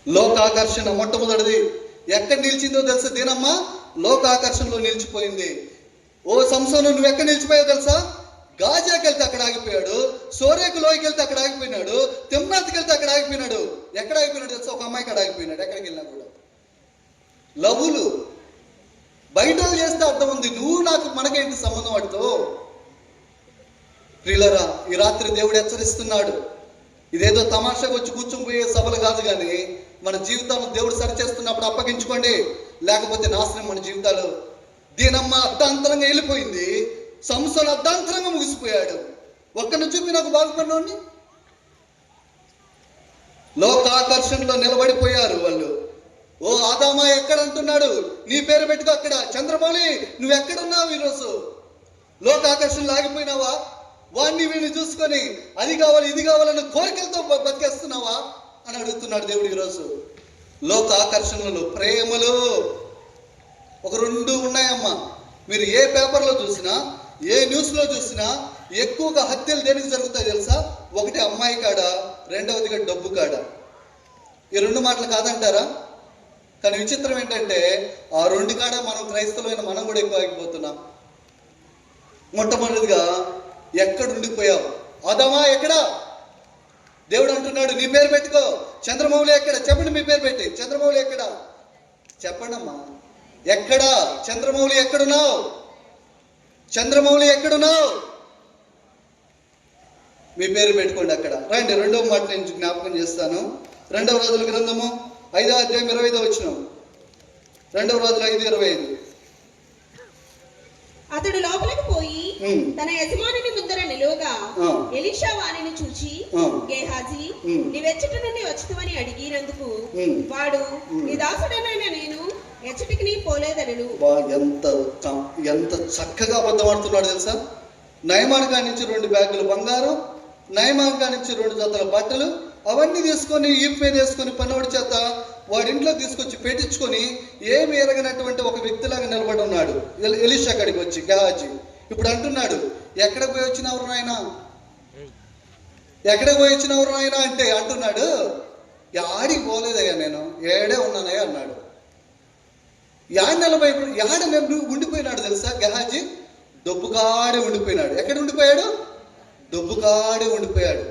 లోకాకర్షణ మొట్టమొదటిది ఎక్కడ నిలిచిందో తెలుసా? దీనమ్మా లోకాకర్షణలో నిలిచిపోయింది. ఓ సంసోను, నువ్వు ఎక్కడ నిలిచిపోయావు తెలుసా? గాజాకి వెళ్తే అక్కడ ఆగిపోయాడు, సోరేకు లోయకి వెళ్తే అక్కడ ఆగిపోయినాడు, తిమ్నాథ్కి వెళ్తే అక్కడ ఆగిపోయినాడు. ఎక్కడ ఆగిపోయినాడు తెలుసా? ఒక అమ్మాయి కాడ ఆగిపోయినాడు. ఎక్కడికి వెళ్ళినా కూడా లవ్వులు బయట చేస్తే అర్థం ఉంది. నువ్వు నాకు మనకేంటి సంబంధం? వాటితో ప్రియులరా, ఈ రాత్రి దేవుడు హెచ్చరిస్తున్నాడు. ఇదేదో తమాషాగా వచ్చి కూర్చొని పోయే సభలు కాదు, కానీ మన జీవితాలను దేవుడు సరిచేస్తున్నప్పుడు అప్పగించుకోండి, లేకపోతే నాశనం మన జీవితాలు. దీనమ్మ అర్ధాంతరంగా వెళ్ళిపోయింది, సంస్థలు అర్ధాంతరంగా ముగిసిపోయాడు. ఒక్కరిని చూపి నాకు బాగుపడినోడిని. లోకాకర్షణలో నిలబడిపోయారు వాళ్ళు. ఓ ఆదామా ఎక్కడ అంటున్నాడు? నీ పేరు పెట్టుకో అక్కడ. చంద్రమౌళి, నువ్వు ఎక్కడున్నావు ఈరోజు? లోకాకర్షణలో ఆగిపోయినావా? వాడిని వీడిని చూసుకొని అది కావాలి ఇది కావాలన్న కోరికలతో బతికేస్తున్నావా అని అడుగుతున్నాడు దేవుడు ఈరోజు. లోక ఆకర్షణలు, ప్రేమలు ఒక 2 ఉన్నాయమ్మా. మీరు ఏ పేపర్లో చూసినా, ఏ న్యూస్లో చూసినా ఎక్కువగా హత్యలు దేనికి జరుగుతాయి తెలుసా? ఒకటి అమ్మాయి కాడ, రెండవదిగా డబ్బు కాడ. ఈ 2 మాటలు కాదంటారా? కానీ విచిత్రం ఏంటంటే ఆ 2 కాడ మనం క్రైస్తవులైన మనం కూడా ఎక్కువ ఆగిపోతున్నాం. మొట్టమొదటిగా ఎక్కడ ఉండిపోయావు? ఆదామా ఎక్కడా? దేవుడు అంటున్నాడు నీ పేరు పెట్టుకో. చంద్రమౌళి ఎక్కడ? చెప్పండి మీ పేరు పెట్టి. చంద్రమౌళి ఎక్కడ? చెప్పండి అమ్మా, ఎక్కడా? చంద్రమౌళి ఎక్కడున్నావు? చంద్రమౌళి ఎక్కడున్నావు? మీ పేరు పెట్టుకోండి అక్కడ. రండి, 2వ మాట నేను జ్ఞాపకం చేస్తాను. 2వ రాజుల గ్రంథము 5వ అధ్యాయం 25వ వచనం. 2వ రాజులు 5:25. అతడు లోపలికి పోయి తన యజమానుని ముందర నిలువగా ఎలీషా వానిని చూచి, గేహాజీ, నీవెచ్చటి నుండి వచ్చినవని అడిగినందుకు వాడు, నీ దాసుడనైన నేను ఎచ్చటికి నీ పోలేదనను. ఎంత చక్కగా అబద్ధమాడుతున్నాడు తెలుసా? నయమాన్ కానించి 2 బ్యాగులు బంగారం, నయమాన్ కానించి 2 జతల బట్టలు, అవన్నీ తీసుకొని ఈపు మీద వేసుకొని పనివాడి చేత వాడి ఇంట్లో తీసుకొచ్చి పెట్టించుకొని ఏమి ఎరగనటువంటి ఒక వ్యక్తిలాగా నిలబడి ఉన్నాడు ఎలీషా కాడికి వచ్చి. గేహాజీ ఇప్పుడు అంటున్నాడు, ఎక్కడికి పోయి వచ్చినవరు నాయనా, ఎక్కడికి పోయి వచ్చినవరు నాయనా అంటే అంటున్నాడు, ఆడికి పోలేదయ్యా, నేను ఏడే ఉన్నానయ్యా అన్నాడు. యాడ నేను ఉండిపోయినాడు తెలుసా గేహాజీ? డొబ్బుకాడే ఉండిపోయినాడు. ఎక్కడ ఉండిపోయాడు? డొబ్బుకాడే ఉండిపోయాడు.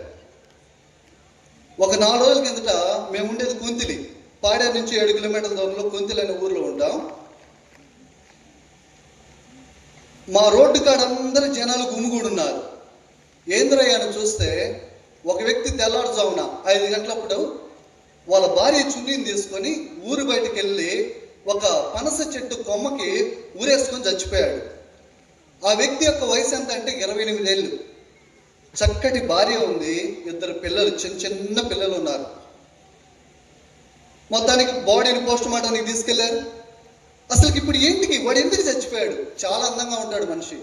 ఒక 4 రోజుల కిందట మేము ఉండేది కొంతిలి, పాడేరు నుంచి 7 కిలోమీటర్ల దూరంలో కొంతిలి అనే ఊర్లో ఉంటాం. మా రోడ్డు కాడ అందరూ జనాలు గుమిగూడున్నారు. ఏంద్రయ్యాను చూస్తే ఒక వ్యక్తి తెల్లారుజామున 5 గంటలప్పుడు వాళ్ళ భార్య చున్నీని తీసుకొని ఊరు బయటికి వెళ్ళి ఒక పనస చెట్టు కొమ్మకి ఊరేసుకొని చచ్చిపోయాడు. ఆ వ్యక్తి యొక్క వయసు ఎంత అంటే 28 ఏళ్ళు. చక్కటి భార్య ఉంది, 2 పిల్లలు, చిన్న పిల్లలు ఉన్నారు. మొత్తానికి బాడీని పోస్ట్ మార్టానికి తీసుకెళ్లారు. అసలు ఇప్పుడు ఏంటికి వాడు ఎందుకు చచ్చిపోయాడు? చాలా అందంగా ఉంటాడు మనిషి,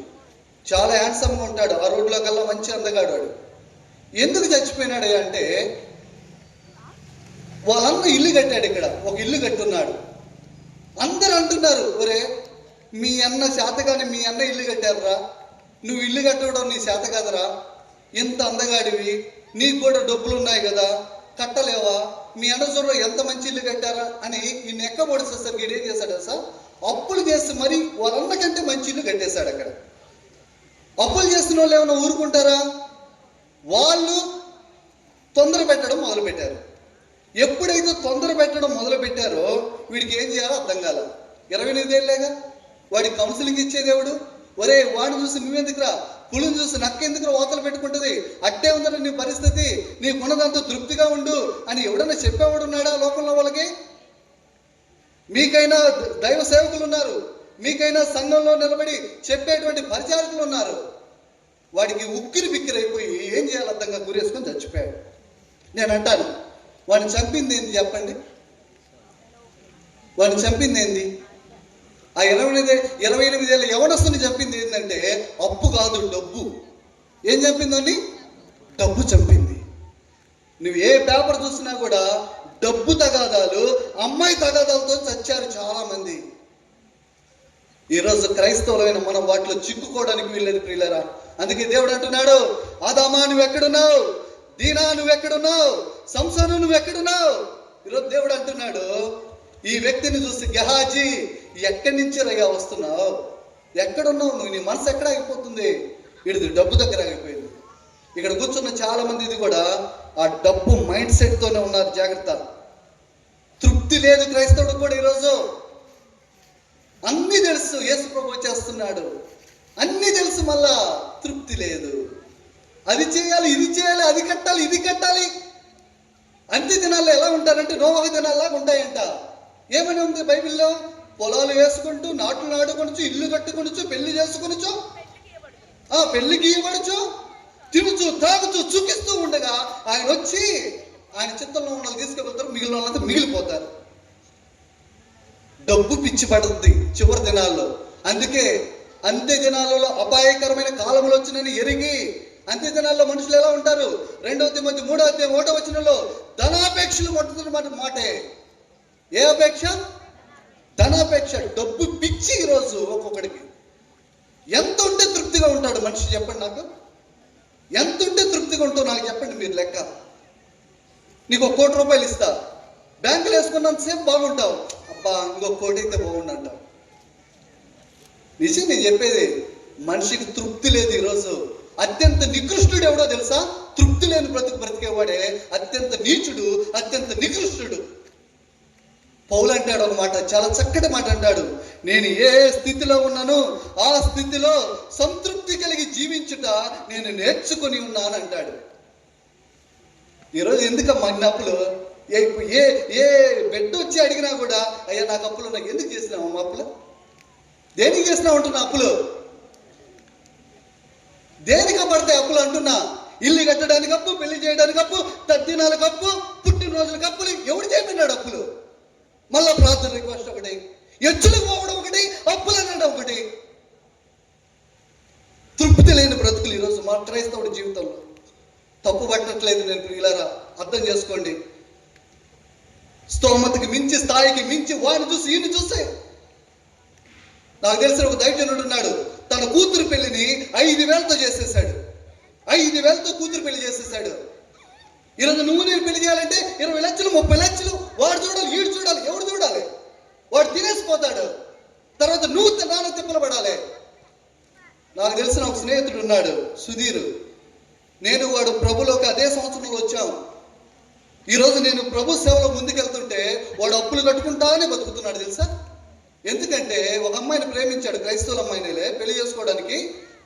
చాలా హ్యాండ్సమ్గా ఉంటాడు, ఆ రోడ్లో కల్లా మంచి అందగాడు వాడు. ఎందుకు చచ్చిపోయినాడు అంటే వాళ్ళన్న ఇల్లు కట్టాడు, ఇక్కడ ఒక ఇల్లు కట్టున్నాడు. అందరూ అంటున్నారు, ఒరే మీ అన్న శాతగాని మీ అన్న ఇల్లు కట్టారురా, నువ్వు ఇల్లు కట్టడం నీ శాత కదరా, ఎంత అందగాడివి, నీకు కూడా డబ్బులు ఉన్నాయి కదా, కట్టలేవా, మీ అన్న చూడరా ఎంత మంచి ఇల్లు కట్టారా అని ఈ నెక్క పొడిచేసరికి ఏం చేశాడు సార్, అప్పులు చేసి మరి వాళ్ళన్న కంటే మంచి ఇల్లు కట్టేశాడు. అక్కడ అప్పులు చేసిన వాళ్ళు ఏమైనా ఊరుకుంటారా? వాళ్ళు తొందర పెట్టడం మొదలు పెట్టారు. ఎప్పుడైతే తొందర పెట్టడం మొదలు పెట్టారో వీడికి ఏం చేయాలో అర్థం కాల. 28 ఏళ్ళేగా, వాడికి కౌన్సిలింగ్ ఇచ్చేదేవుడు. ఒరే వాడిని చూసి నువ్వెందుకురా, పులిని చూసి నక్కెందుకురా ఓతలు పెట్టుకుంటుంది, అట్టే ఉందని నీ పరిస్థితి, నీకున్నదంతా తృప్తిగా ఉండు అని ఎవడన్నా చెప్పేవాడు ఉన్నాడా లోకంలో? వాళ్ళకి మీకైనా దైవ సేవకులు ఉన్నారు, మీకైనా సంఘంలో నిలబడి చెప్పేటువంటి పరిచారకులు ఉన్నారు. వాడికి ఉక్కిరి బిక్కిరైపోయి ఏం చేయాలి అర్థంగా గురేసుకొని చచ్చిపోయాడు. నేను అంటాను, వాడిని చంపింది ఏంది చెప్పండి? వాడిని చంపింది ఏంది? ఆ 28 ఏళ్ళ యవనస్తుని చంపింది ఏంటంటే అప్పు కాదు, డబ్బు. ఏం చంపిందని? డబ్బు చంపింది. నువ్వు ఏ పేపర్ చూసినా కూడా డబ్బు తగాదాలు, అమ్మాయి తగాదాలతో చచ్చారు చాలా మంది. ఈరోజు క్రైస్తవులైన మనం వాటిలో చిక్కుకోవడానికి వీల్లేదు ప్రియులారా. అందుకే దేవుడు అంటున్నాడు, ఆదామా నువ్వు ఎక్కడున్నావు, దీనా నువ్వు ఎక్కడున్నావు, సంసోను నువ్వు ఎక్కడున్నావు? ఈరోజు దేవుడు అంటున్నాడు ఈ వ్యక్తిని చూసి, గెహాజీ ఎక్కడి నుంచి రయ్యా వస్తున్నావు, ఎక్కడున్నావు నువ్వు, నీ మనసు ఎక్కడ అయిపోతుంది? వీడిది డబ్బు దగ్గర అయిపోయింది. ఇక్కడ కూర్చున్న చాలా మంది ఇది కూడా ఆ డబ్బు మైండ్ సెట్ తోనే ఉన్నారు. జాగ్రత్త. తృప్తి లేదు క్రైస్తవుడు కూడా. ఈరోజు అన్నీ తెలుసు, యేసు ప్రభు వచ్చేస్తున్నాడు, అన్నీ తెలుసు, మళ్ళా తృప్తి లేదు. అది చేయాలి, ఇది చేయాలి, అది కట్టాలి, ఇది కట్టాలి. అంత్య దినాల్లో ఎలా ఉంటారంటే నోవహు దినాల్లాగా ఉంటాయంట. ఏమని ఉంది బైబిల్లో? పొలాలు వేసుకుంటూ, నాట్లు నాటుకొనొచ్చు, ఇల్లు కట్టుకొనొచ్చు, పెళ్లి చేసుకొనొచ్చు, పెళ్లికి ఇవ్వడచ్చు, తినుచు తాగుచు చూపిస్తూ ఉండగా ఆయన వచ్చి ఆయన చిత్తంలో ఉన్న తీసుకెళ్తారు, మిగిలిన వాళ్ళంతా మిగిలిపోతారు. డబ్బు పిచ్చి పడుతుంది చివరి దినాల్లో. అందుకే అంత్య దినాలలో అపాయకరమైన కాలంలో వచ్చినని ఎరిగి అంత్య దినాల్లో మనుషులు ఎలా ఉంటారు? 2వ తిమోతి 3వ అధ్యాయం 1వ వచనంలో ధనాపేక్షలు మొట్టమొదటి మాటే. ఏ అపేక్ష? ధనాపేక్ష, డబ్బు పిచ్చి. ఈరోజు ఒక్కొక్కడికి ఎంత ఉంటే తృప్తిగా ఉంటాడు మనిషి చెప్పండి నాకు? ఎంత ఉంటే తృప్తిగా ఉంటావు నాకు చెప్పండి మీరు లెక్క. నీకు 1 కోటి రూపాయలు ఇస్తా, బ్యాంకులో వేసుకున్నంతసేపు బాగుంటావు, అబ్బా ఇంకో 1 కోటి అయితే బాగుండంటావు. నిజం నేను చెప్పేది, మనిషికి తృప్తి లేదు ఈరోజు. అత్యంత నికృష్టుడు ఎవడో తెలుసా? తృప్తి లేని బ్రతికేవాడే అత్యంత నీచుడు, అత్యంత నికృష్టుడు. పౌలు అంటాడు ఒక మాట, చాలా చక్కటి మాట అంటాడు, నేను ఏ స్థితిలో ఉన్నానో ఆ స్థితిలో సంతృప్తి కలిగి జీవించుట నేను నేర్చుకొని ఉన్నాను అంటాడు. ఈరోజు ఎందుకమ్మా ఇన్ని అప్పులు? ఏ ఏ బెడ్ వచ్చి అడిగినా కూడా అయ్యా నాకు అప్పులు ఉన్నాయి. ఎందుకు చేసినావమ్మా అప్పులు? దేనికి చేసినావు అంటున్నా అప్పులు? దేనికి పడతాయి అప్పులు అంటున్నా? ఇల్లు కట్టడానికి అప్పు, పెళ్లి చేయడానికి అప్పు, తద్దినాలకు అప్పు, పుట్టినరోజులకు అప్పులు. ఎవడు చేయమన్నాడు అప్పులు? మళ్ళా ప్రార్థన రిక్వెస్ట్ ఒకటి, ఎచ్చులకు పోవడం ఒకటి, అప్పులు అనడం ఒకటి. తృప్తి లేని బ్రతుకులు ఈరోజు మా క్రైస్తవుడి జీవితంలో. తప్పు పట్టట్లేదు నేను, ప్రియులారా అర్థం చేసుకోండి. స్తోమతకి మించి, స్థాయికి మించి వాడిని చూసి ఈయన చూస్తే. నాకు తెలిసిన ఒక దైవజనుడు ఉన్నాడు, తన కూతురు పెళ్లిని 5,000తో చేసేసాడు. 5,000తో కూతురు పెళ్లి చేసేసాడు. ఈరోజు నువ్వు నేను పెళ్లి చేయాలంటే 20 లక్షలు 30 లక్షలు. వాడు చూడాలి, వీడు చూడాలి, ఎవడు చూడాలి? వాడు తినేసిపోతాడు. తర్వాత నువ్వు నాన్న తిప్పలు పడాలి. నాకు తెలిసిన ఒక స్నేహితుడు ఉన్నాడు, సుధీర్. నేను వాడు ప్రభులోకి అదే సంవత్సరంలో వచ్చాము. ఈరోజు నేను ప్రభు సేవలో ముందుకెళ్తుంటే వాడు అప్పులు కట్టుకుంటానే బతుకుతున్నాడు తెలుసా? ఎందుకంటే ఒక అమ్మాయిని ప్రేమించాడు, క్రైస్తవుల అమ్మాయినిలే, పెళ్లి చేసుకోవడానికి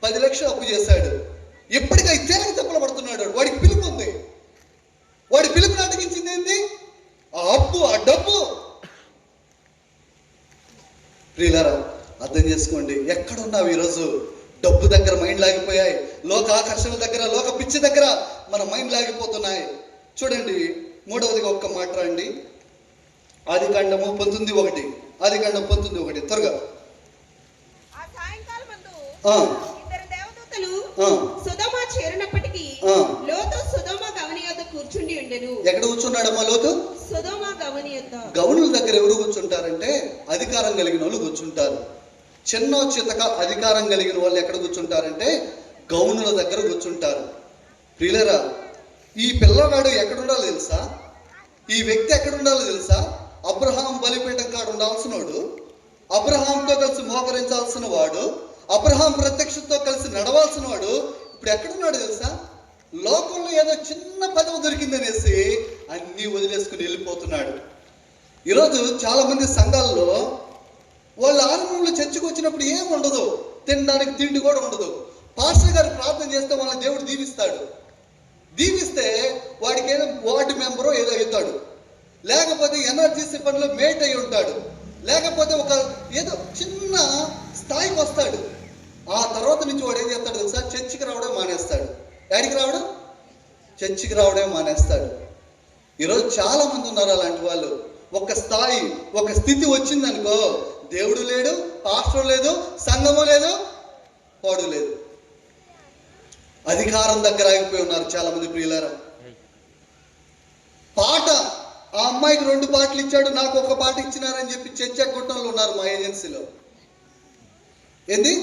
10 లక్షలు అప్పు చేశాడు. ఎప్పటికీ తీరక తిప్పలు పడుతున్నాడు. వాడికి పిలుపు ఉంది. వాడి పిలుపు నాటకించింది ఏంటి? ఆ అప్పు, ఆ డబ్బు. ప్రియులారా అర్థం చేసుకోండి, ఎక్కడున్నావు ఈరోజు? డబ్బు దగ్గర మైండ్ లాగిపోయాయి. లోక ఆకర్షణల దగ్గర, లోక పిచ్చి దగ్గర మన మైండ్ లాగిపోతున్నాయి. చూడండి, 3వదిగా ఒక్క మాట రండి. ఆదికాండము 19:1. ఆదికాండం 19:1 త్వరగా. ఇద్దరు దేవదూతలు సొదొమ చేరినప్పటికీ లోతు సొదొమ గవని యొద్ద కూర్చుండి ఉండెను. ఎక్కడ కూర్చున్నాడమ్మా లోతు? సొదొమ గవని యొద్ద. గవనుల దగ్గర ఎవరు కూర్చుంటారంటే అధికారం కలిగిన వాళ్ళు కూర్చుంటారు. చిన్న చితక అధికారం కలిగిన వాళ్ళు ఎక్కడ కూర్చుంటారంటే గౌనుల దగ్గర కూర్చుంటారు. ప్రియులరా, ఈ పిల్లవాడు ఎక్కడ ఉండాలో తెలుసా? ఈ వ్యక్తి ఎక్కడ ఉండాలో తెలుసా? అబ్రహాం బలిపీఠం కాడ ఉండాల్సిన వాడు, అబ్రహాంతో కలిసి మోకరించాల్సిన వాడు, అబ్రహాం ప్రత్యక్షతో కలిసి నడవాల్సిన వాడు ఇప్పుడు ఎక్కడున్నాడు తెలుసా? లోకంలో ఏదో చిన్న పదవి దొరికిందనేసి అన్నీ వదిలేసుకుని వెళ్ళిపోతున్నాడు. ఈరోజు చాలా మంది సంఘాల్లో వాళ్ళు ఆరంభంలో చర్చకు వచ్చినప్పుడు ఏం ఉండదు, తినడానికి తిండి కూడా ఉండదు. పాస్టర్ గారు ప్రార్థన చేస్తే వాళ్ళని దేవుడు దీవిస్తాడు. దీవిస్తే వాడికి ఏదో వార్డు మెంబరో ఏదో అవుతాడు, లేకపోతే ఎన్ఆర్జీసీ పనిలో మేట్ అయి ఉంటాడు, లేకపోతే ఒక ఏదో చిన్న స్థాయికి వస్తాడు. ఆ తర్వాత నుంచి వాడు ఏం చేస్తాడు తెలుసా? చర్చికి రావడం మానేస్తాడు. ఎక్కడికి రావడం? చర్చికి రావడం మానేస్తాడు. ఈరోజు చాలా మంది ఉన్నారు అలాంటి వాళ్ళు. ఒక స్థాయి, ఒక స్థితి వచ్చిందనుకో, దేవుడు లేడు, పాస్టర్ లేదు, సంఘము లేదు, వాడు లేదు. అధికారం దగ్గర ఆగిపోయి ఉన్నారు చాలా మంది. ప్రియులారా, పాట, ఆ అమ్మాయికి 2 పాటలు ఇచ్చాడు, నాకు 1 పాట ఇచ్చినారని చెప్పి చర్చ కొట్టంలో ఉన్నారు మా ఏజెన్సీలో. ఏంది?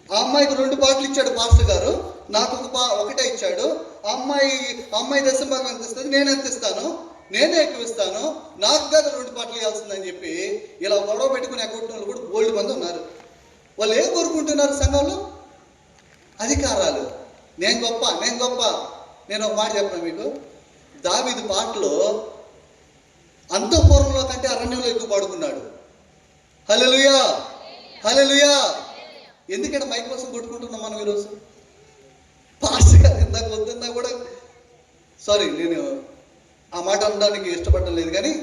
ఆ అమ్మాయికి 2 పాటలు ఇచ్చాడు పాస్టర్ గారు, నాకు ఒకటే ఇచ్చాడు. అమ్మాయి దశంభాగం ఎంత ఇస్తుంది, నేను ఎంత ఇస్తాను, నేనే ఎక్కువ ఇస్తాను, నాకు కదా 2 పాటలు ఇవ్వాల్సిందని చెప్పి ఇలా గొడవ పెట్టుకుని ఎగ్గొట్టిన వాళ్ళు కూడా బోల్డ్ మంది ఉన్నారు. వాళ్ళు ఏం కోరుకుంటున్నారు సంఘంలో? అధికారాలు. నేను గొప్ప, నేను గొప్ప. నేను ఒక మాట చెప్పను మీకు, దావీదు పాటలో అంతఃపురంలో కంటే అరణ్యంలో ఎక్కువ పాడుకున్నాడు. హల్లెలూయా, హల్లెలూయా. ఎందుకంటే మైక్ కోసం కొట్టుకుంటున్నాం మనం ఈరోజు. పాస్టర్ గారు ఇందాక వద్దున్నా కూడా, సారీ నేను ఆ మాట అనడానికి ఇష్టపడటం లేదు, కానీ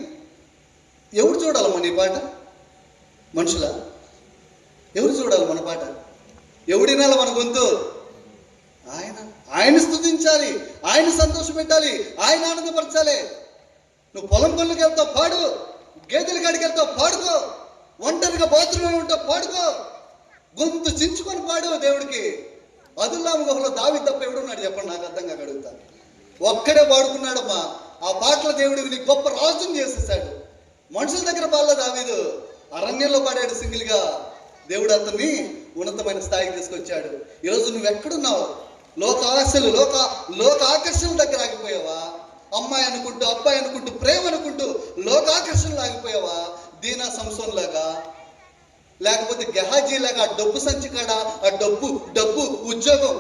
ఎవరు చూడాలి మన ఈ పాట? మనుషులా? ఎవరు చూడాలి మన పాట? ఎవడినాలి మన గొంతు? ఆయన స్తుతించాలి, ఆయన సంతోష పెట్టాలి, ఆయన ఆనందపరచాలి. నువ్వు పొలం పనులకు వెళ్తావు పాడు, గేదెల కాడికి వెళ్తావు పాడుకో, ఒంటరిగా బాత్రూంలో ఉంటావు పాడుకో, గొంతు చించుకొని పాడు దేవుడికి. అదుల్లాము గుహలో దావీదు తప్ప ఎవడున్నాడు చెప్పండి, నాకు అర్థం కాక అడుగుతాను. ఒక్కడే పాడుకున్నాడమ్మా. ఆ పాటల దేవుడికి నీ గొప్ప రాజుని చేసేసాడు. మనుషుల దగ్గర పాడలే దావీదు, అరణ్యంలో పాడాడు సింగిల్గా. దేవుడు అతన్ని ఉన్నతమైన స్థాయికి తీసుకొచ్చాడు. ఈరోజు నువ్వు ఎక్కడున్నావు? లోక ఆశలు, లోక ఆకర్షణల దగ్గర ఆగిపోయావా? అమ్మాయి అనుకుంటూ, అబ్బాయి అనుకుంటూ, ప్రేమ అనుకుంటూ లోకాకర్షణలు ఆగిపోయావా? దీనా సంసోన్ లాగా, లేకపోతే గెహాజీ లాగా డబ్బు సంచి కాడ ఆ డబ్బు, ఉద్యోగం,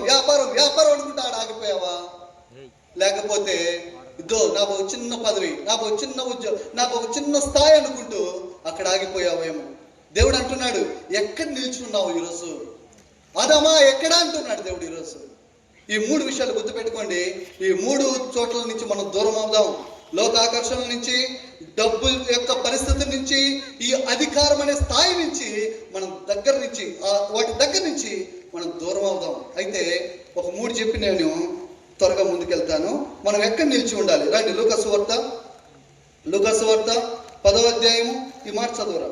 వ్యాపారం అనుకుంటూ ఆడ ఆగిపోయావా? లేకపోతే ఇదో నాకు ఒక చిన్న పదవి, నాకు ఒక చిన్న ఉద్యోగం, నాకు ఒక చిన్న స్థాయి అనుకుంటూ అక్కడ ఆగిపోయావేమో. దేవుడు అంటున్నాడు, ఎక్కడ నిల్చున్నావు ఈరోజు? అదమ్మా ఎక్కడ అంటున్నాడు దేవుడు ఈరోజు. ఈ 3 విషయాలు గుర్తుపెట్టుకోండి. ఈ 3 చోట్ల నుంచి మనం దూరం అవుదాం. లోకాకర్షణల నుంచి, డబ్బు యొక్క పరిస్థితి నుంచి, ఈ అధికారం అనే స్థాయి నుంచి మనం వాటి దగ్గర నుంచి మనం దూరం అవుదాం. అయితే ఒక 3 చెప్పి నేను త్వరగా ముందుకెళ్తాను. మనం ఎక్కడ నిలిచి ఉండాలి? రండి, లూకాసు వార్త 10వ అధ్యాయము ఈ మాట చదువురా.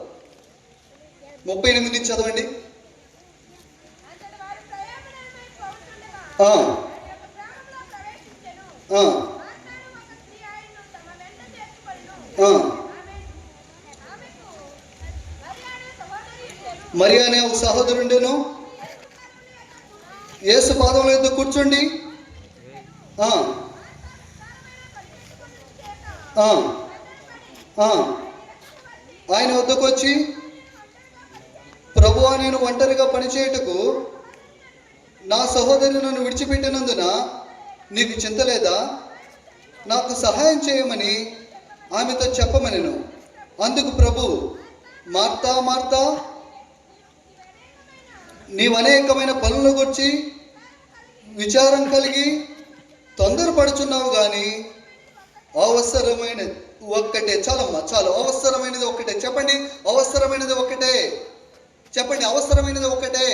38 నుంచి చదవండి. మరి అనే ఒక సహోదరుండేను యేసు పాదముల యొద్ద కూర్చోండి. ఆయన వద్దకు వచ్చి, ప్రభువా, నేను ఒంటరిగా పనిచేయుటకు నా సహోదరి నన్ను విడిచిపెట్టినందున నీకు చింత లేదా? నాకు సహాయం చేయమని ఆమెతో చెప్పమనెను. అందుకు ప్రభు, మార్తా మార్తా, నీవు అనేకమైన పనుల గురించి విచారం కలిగి తొందరపడుచున్నావు, కానీ అవసరమైనది ఒక్కటే. చాలమ్మా, చాలు. అవసరమైనది ఒక్కటే. చెప్పండి, అవసరమైనది ఒక్కటే. చెప్పండి, అవసరమైనది ఒక్కటే.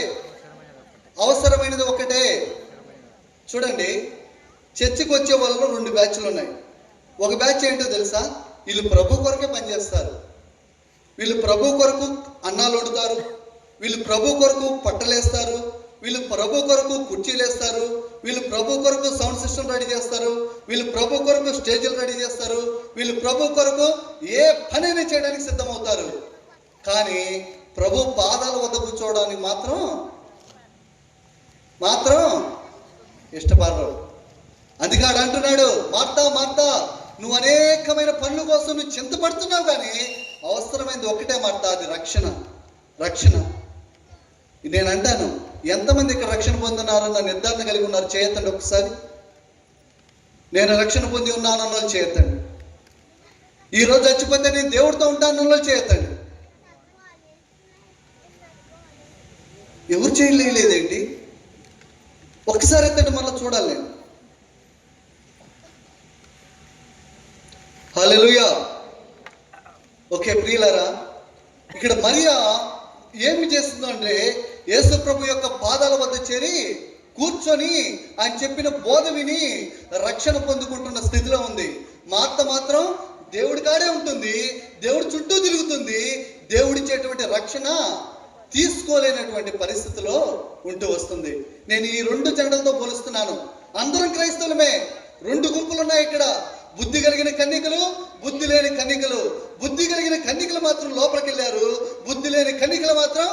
అవసరమైనది ఒక్కటే. చూడండి, చర్చికి వచ్చే వాళ్ళలో 2 బ్యాచ్లు ఉన్నాయి. ఒక బ్యాచ్ ఏంటో తెలుసా? వీళ్ళు ప్రభు కొరకే పనిచేస్తారు. వీళ్ళు ప్రభు కొరకు అన్నాలు వండుతారు, వీళ్ళు ప్రభు కొరకు పట్టలేస్తారు, వీళ్ళు ప్రభు కొరకు కుర్చీలు వేస్తారు, వీళ్ళు ప్రభు కొరకు సౌండ్ సిస్టమ్ రెడీ చేస్తారు, వీళ్ళు ప్రభు కొరకు స్టేజీలు రెడీ చేస్తారు, వీళ్ళు ప్రభు కొరకు ఏ పనైనా చేయడానికి సిద్ధమవుతారు. కానీ ప్రభు పాదాల వద్ద కూర్చోవడానికి మాత్రం ఇష్టపడరు. అందుకే ఆడు అంటున్నాడు, మార్తా మార్తా, నువ్వు అనేకమైన పనుల కోసం నువ్వు చింతపడుతున్నావు, కానీ అవసరమైనది ఒక్కటే మార్తా, అది రక్షణ. నేను అంటాను, ఎంతమంది ఇక్కడ రక్షణ పొందున్నారన్న నిర్ధారణ కలిగి ఉన్నారు? చేయొద్దండి ఒకసారి. నేను రక్షణ పొంది ఉన్నానన్న వాళ్ళు చేయొద్దండి. ఈరోజు చచ్చిపోతే నేను దేవుడితో ఉంటానన్న వాళ్ళు చేయొద్దండి. ఎవరు చేయలేదేంటి? ఒకసారి ఎత్తండి, మళ్ళీ చూడాలి నేను. హల్లెలూయా. ఓకే ప్రియులారా, ఇక్కడ మరియా ఏమి చేస్తుందో అంటే, యేసు ప్రభు యొక్క పాదాల వద్ద చేరి కూర్చొని ఆయన చెప్పిన బోధ విని రక్షణ పొందుకుంటున్న స్థితిలో ఉంది. మార్త మాత్రం దేవుడి కాడే ఉంటుంది, దేవుడి చుట్టూ తిరుగుతుంది, దేవుడిచ్చేటువంటి రక్షణ తీసుకోలేనటువంటి పరిస్థితిలో ఉంటూ వస్తుంది. నేను ఈ 2 జంటలతో పోలుస్తున్నాను. అందరం క్రైస్తవులమే. 2 గుంపులు ఉన్నాయి ఇక్కడ. బుద్ధి కలిగిన కన్యకలు, బుద్ధి లేని కన్యకలు. బుద్ధి కలిగిన కన్యకలు మాత్రం లోపలికి వెళ్ళారు, బుద్ధి లేని కన్యకలు మాత్రం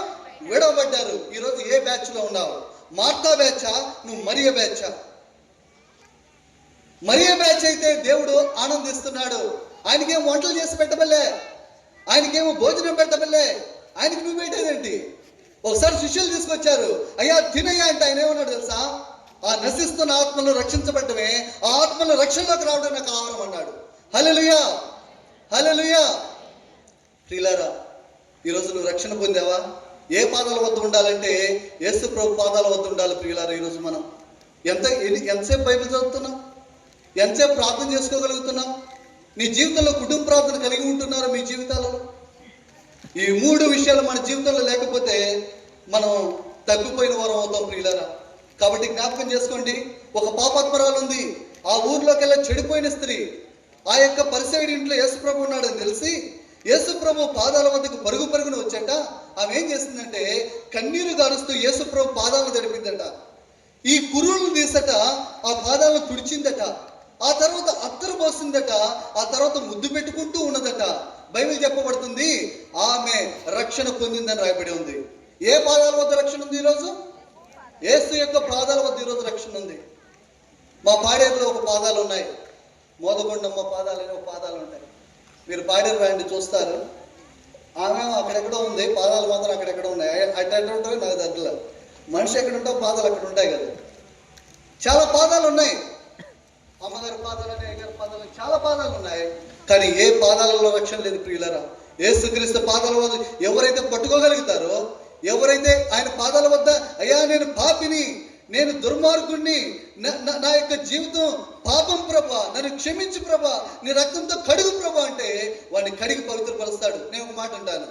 విడవబడ్డారు. ఈరోజు ఏ బ్యాచ్ లో ఉన్నావు? మార్తా బ్యాచా? నువ్వు మరియ బ్యాచా? మరియ బ్యాచ్ అయితే దేవుడు ఆనందిస్తున్నాడు. ఆయనకేమో వంటలు చేసి పెట్టబల్లే, ఆయనకేమో భోజనం పెట్టబల్లే, ఆయనకి నువ్వు పెట్టేదేంటి? ఒకసారి శిష్యులు తీసుకొచ్చారు, అయ్యా తినయ్యా అంటే ఆయన ఏమన్నాడు తెలుసా? ఆ నశిస్తున్న ఆత్మలు రక్షించబడటమే, ఆ ఆత్మలు రక్షణలోకి రావడం నాకు కావాలం అన్నాడు. హల్లెలూయా, హల్లెలూయా. ప్రియులారా, ఈరోజు నువ్వు రక్షణ పొందావా? ఏ పాదాల వద్ద ఉండాలంటే యేసు ప్రభు పాదాల వద్ద ఉండాలి. ప్రియులారా, ఈరోజు మనం ఎంతసేపు బైబిల్ చదువుతున్నాం? ఎంతసేపు ప్రార్థన చేసుకోగలుగుతున్నాం? నీ జీవితంలో కుటుంబ ప్రార్థన కలిగి ఉంటున్నారా? మీ జీవితాలలో ఈ 3 విషయాలు మన జీవితంలో లేకపోతే మనం తప్పిపోయిన వారం అవుతాం ప్రియులారా. కాబట్టి జ్ఞాపకం చేసుకోండి, ఒక పాపాత్మరాలు ఉంది. ఆ ఊర్లోకి వెళ్ళి చెడిపోయిన స్త్రీ. ఆ యొక్క పరిసైడ్ ఇంట్లో యేసు ప్రభు ఉన్నాడని తెలిసి యేసు ప్రభు పాదాల వద్దకు పరుగున వచ్చాట. ఆమె ఏం చేసిందంటే కన్నీరు గారుస్తూ యేసు ప్రభు పాదాలను తడిపిందట. ఈ కురులను తీసట ఆ పాదాలను తుడిచిందట. ఆ తర్వాత అత్తరు పోసిందట. ఆ తర్వాత ముద్దు పెట్టుకుంటూ ఉన్నదట. బైబిల్ చెప్పబడుతుంది, ఆమె రక్షణ పొందిందని రాయబడి ఉంది. ఏ పాదాల వద్ద రక్షణ ఉంది ఈరోజు? యేసు యొక్క పాదాల వద్ద ఈరోజు రక్షణ ఉంది. మా పాడేరులో ఒక పాదాలు ఉన్నాయి, మోదకొండమ్మ పాదాలు అనే ఒక పాదాలు ఉంటాయి. మీరు పాడేరు రాండి చూస్తారు. ఆమె అక్కడెక్కడో ఉంది, పాదాలు మాత్రం అక్కడెక్కడ ఉన్నాయి. అట్లా ఉంటాయి నాకు దగ్గర. మనిషి ఎక్కడ ఉంటావు పాదాలు అక్కడ ఉంటాయి కదా. చాలా పాదాలు ఉన్నాయి. పాదాలు అయ్యగారి పాదాలు, చాలా పాదాలు ఉన్నాయి. కానీ ఏ పాదాలలో రక్షణ లేదు ప్రియులరా. యేసుక్రీస్తు పాదాల వద్ద ఎవరైతే పట్టుకోగలుగుతారో, ఎవరైతే ఆయన పాదాల వద్ద అయ్యా నేను పాపిని, నేను దుర్మార్గుణ్ణి, నా యొక్క జీవితం పాపం ప్రభా, నన్ను క్షమించు ప్రభా, నీ రక్తంతో కడుగు ప్రభా అంటే వాడిని కడిగి పవిత్రపరుస్తాడు. నేను ఒక మాట అంటాను,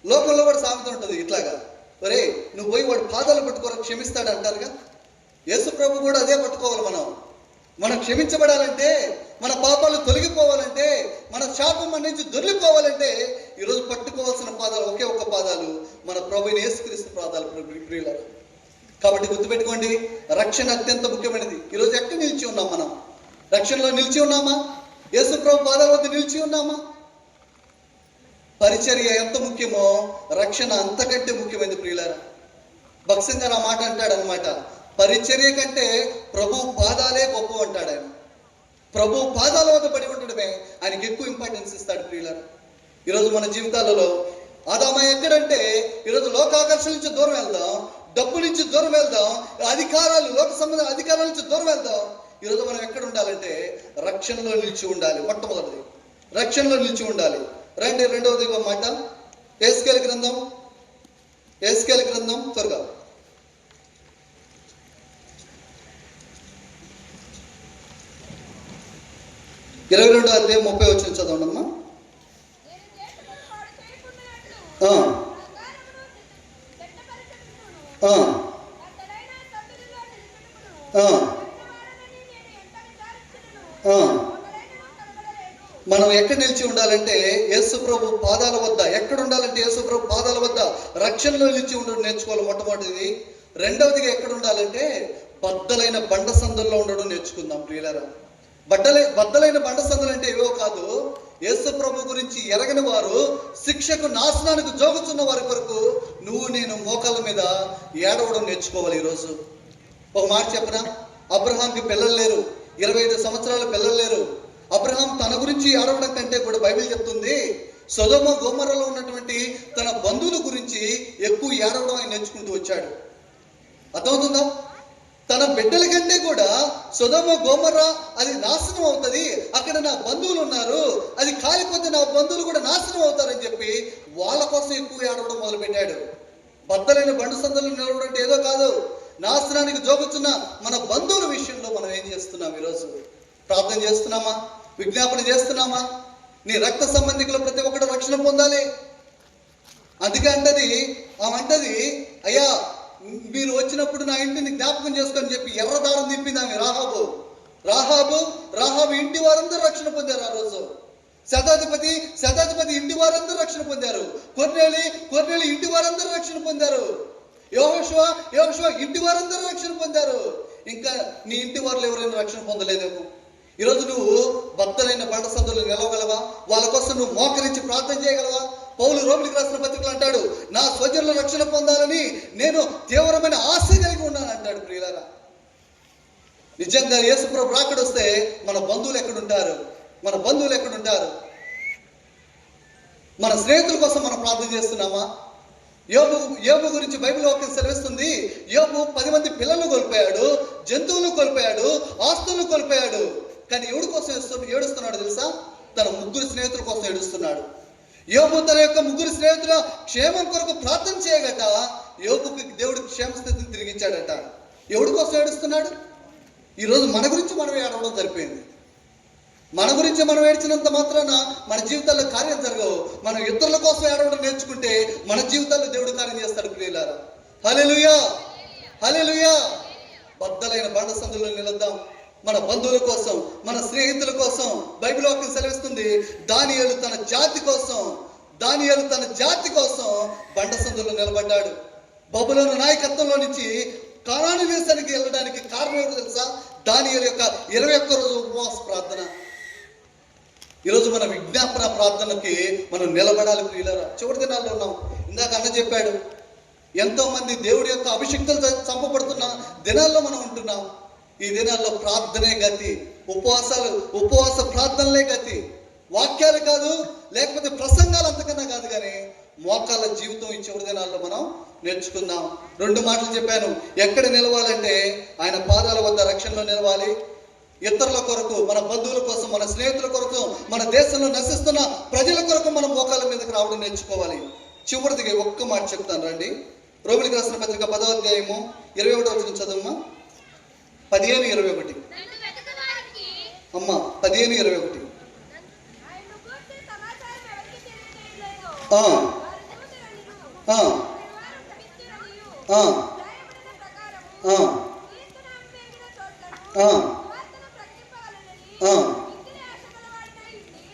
లోకంలో కూడా సామెత ఉంటుంది ఇట్లాగా, ఒరే నువ్వు పోయి వాడు పాదాలు పట్టుకోరా క్షమిస్తాడు అంటారుగా. యేసు ప్రభు కూడా అదే పట్టుకోవాలి. మనం క్షమించబడాలంటే, మన పాపాలు తొలగిపోవాలంటే, మన శాపం మన నుంచి దొరికిపోవాలంటే ఈరోజు పట్టుకోవాల్సిన పాదాలు ఒకే ఒక్క పాదాలు మన ప్రభువైన యేసుక్రీస్తు పాదాలు ప్రియులారా. కాబట్టి గుర్తుపెట్టుకోండి, రక్షణ అత్యంత ముఖ్యమైనది. ఈరోజు ఎక్కడ నిలిచి ఉన్నాం? మనం రక్షణలో నిలిచి ఉన్నామా? యేసు ప్రభు పాదాల వద్ద నిలిచి ఉన్నామా? పరిచర్య ఎంత ముఖ్యమో రక్షణ అంతకంటే ముఖ్యమైనది ప్రియులారా. భక్సింగ్ గారు ఆ మాట అంటాడు అనమాట, పరిచర్య కంటే ప్రభు పాదాలే గొప్ప అంటాడు ఆయన. ప్రభు పాదాల వద్ద పడి ఉండడమే ఆయనకి ఎక్కువ ఇంపార్టెన్స్ ఇస్తాడు ప్రియులారా. ఈరోజు మన జీవితాలలో ఆదామ ఎక్కడంటే, ఈరోజు లోకాకర్షణ నుంచి దూరం వెళ్దాం, డబ్బు నుంచి దూరం వెళ్దాం, అధికారాలు, లోక సంబంధ అధికారాల నుంచి దూరం వెళ్దాం. ఈరోజు మనం ఎక్కడ ఉండాలంటే రక్షణలో నిలిచి ఉండాలి. మొట్టమొదటిది రక్షణలో నిలిచి ఉండాలి. రండి, రెండవది మాట యెహెజ్కేలు గ్రంథం త్వరగా 22వ అధ్యాయం 30 వచ్చిన చదవండమ్మా. మనం ఎక్కడ నిలిచి ఉండాలంటే యేసు ప్రభు పాదాల వద్ద. ఎక్కడ ఉండాలంటే యేసు ప్రభు పాదాల వద్ద రక్షణలో నిలిచి ఉండడం నేర్చుకోవాలి మొట్టమొదటిది. రెండవదిగా ఎక్కడ ఉండాలంటే బద్దలైన బండ సందుల్లో ఉండడం నేర్చుకుందాం ప్రియులారా. బద్దలైన బండ సందులు అంటే ఏవో కాదు, యేసు ప్రభు గురించి ఎరగని వారు, శిక్షకు నాశనానికి జోగుతున్న వారి కొరకు నువ్వు నేను మోకాళ్ళ మీద ఏడవడం నేర్చుకోవాలి. ఈరోజు ఒక మాట చెప్పనా, అబ్రహాంకి పిల్లలు లేరు, 25 సంవత్సరాల పిల్లలు లేరు. అబ్రహాం తన గురించి ఏడవడం కంటే కూడా బైబిల్ చెప్తుంది, సొదొమ గొమొర్రాలో ఉన్నటువంటి తన బంధువుల గురించి ఎక్కువ ఏడవడం ఆయన నేర్చుకుంటూ వచ్చాడు. అర్థమవుతుందా? తన బిడ్డల కంటే కూడా సొదొమ గొమొర్రా అది నాశనం అవుతుంది, అక్కడ నా బంధువులు ఉన్నారు, అది కాలిపోతే నా బంధువులు కూడా నాశనం అవుతారని చెప్పి వాళ్ళ కోసం ఎక్కువ ఏడవడం మొదలు పెట్టాడు. బద్దలైన బండు సందులు నిలవడం అంటే ఏదో కాదు, నాశనానికి జోగుతున్న మన బంధువుల విషయంలో మనం ఏం చేస్తున్నాం? ఈరోజు ప్రార్థన చేస్తున్నామా? విజ్ఞాపన చేస్తున్నామా? నీ రక్త సంబంధికులు ప్రతి ఒక్కరు రక్షణ పొందాలి. అందుకే అంటది అయ్యా మీరు వచ్చినప్పుడు నా ఇంటిని జ్ఞాపకం చేసుకొని చెప్పి ఎర్రదారం తిప్పింది ఆమె రాహాబు ఇంటి వారందరూ రక్షణ పొందారు. ఆ రోజు శతాధిపతి ఇంటి వారందరూ రక్షణ పొందారు. కొర్నేలి ఇంటి వారందరూ రక్షణ పొందారు. యెహోషువ ఇంటి వారందరూ రక్షణ పొందారు. ఇంకా నీ ఇంటి వారిలో ఎవరైనా రక్షణ పొందలేదేమో. ఈరోజు నువ్వు బద్దలైన బండ సందులు నిలవగలవా? వాళ్ళ కోసం నువ్వు మోకరించి ప్రార్థన చేయగలవా? పౌలు రోమిలికి రాసిన పత్రికలు అంటాడు, నా స్వజనుల రక్షణ పొందాలని నేను తీవ్రమైన ఆశ కలిగి ఉన్నాను అంటాడు. ప్రియులారా, నిజంగా యేసు ప్రభు రాకడొస్తే మన బంధువులు ఎక్కడుంటారు? మన స్నేహితుల కోసం మనం ప్రార్థన చేస్తున్నామా? యోబు గురించి బైబిల్ వాక్యం సెలవిస్తుంది, యోబు 10 మంది పిల్లలను కోల్పోయాడు, జంతువులను కోల్పోయాడు, ఆస్తులను కోల్పోయాడు. కానీ ఎవడి కోసం ఏడుస్తున్నాడు తెలుసా? తన 3 స్నేహితుల కోసం ఏడుస్తున్నాడు. యోబు తన యొక్క 3 స్నేహితుల క్షేమం కొరకు ప్రార్థన చేయగట యోబుకి దేవుడు క్షేమస్థితిని తిరిగించాడట. ఎవడి కోసం ఏడుస్తున్నాడు? ఈరోజు మన గురించి మనం ఏడవడం సరిపోయింది. మన గురించి మనం ఏడ్చినంత మాత్రాన మన జీవితాల్లో కార్యం జరగవు. మనం ఇతరుల కోసం ఏడవడం నేర్చుకుంటే మన జీవితాల్లో దేవుడు కార్యం చేస్తాడు. ప్రియులారా, హల్లెలూయా. బద్దలైన బండ సందులో నిలద్దాం. మన బంధువుల కోసం, మన స్నేహితుల కోసం బైబిల్ వాక్యం సెలవిస్తుంది, దానియేలు తన జాతి కోసం బండ సందులో నిలబడ్డాడు. బబులోను నాయకత్వంలో నుంచి కానాను దేశానికి వెళ్ళడానికి కారణం ఎవరు తెలుసా? దానియేలు యొక్క 21 రోజు ఉపవాస ప్రార్థన. ఈరోజు మన విజ్ఞాపన ప్రార్థనకి మనం నిలబడాలి ప్రియులారా. చివరి దినాల్లో ఉన్నాం. ఇందాక అన్న చెప్పాడు, ఎంతో మంది దేవుడి యొక్క అభిషక్తులు చంపబడుతున్న దినాల్లో మనం ఉంటున్నాం. ఈ దినాల్లో ప్రార్థనే గతి, ఉపవాస ప్రార్థనలే గతి. వాక్యాలు కాదు, లేకపోతే ప్రసంగాలు అంతకన్నా కాదు, కానీ మోకాళ్ళ జీవితం ఈ చివరి దినాల్లో మనం నేర్చుకుందాం. 2 మాటలు చెప్పాను. ఎక్కడ నిలవాలంటే ఆయన పాదాల వద్ద రక్షణలో నిలవాలి. ఇతరుల కొరకు, మన బంధువుల కోసం, మన స్నేహితుల కొరకు, మన దేశంలో నశిస్తున్న ప్రజల కొరకు మనం మోకాల మీదకి రావడం నేర్చుకోవాలి. చివరిదిగా ఒక్క మాట చెప్తాను రండి. రోమిలికి రాసిన పత్రిక 10వ అధ్యాయము 21వ వచనం చదువుమా. 15:21 అమ్మా, 15:21.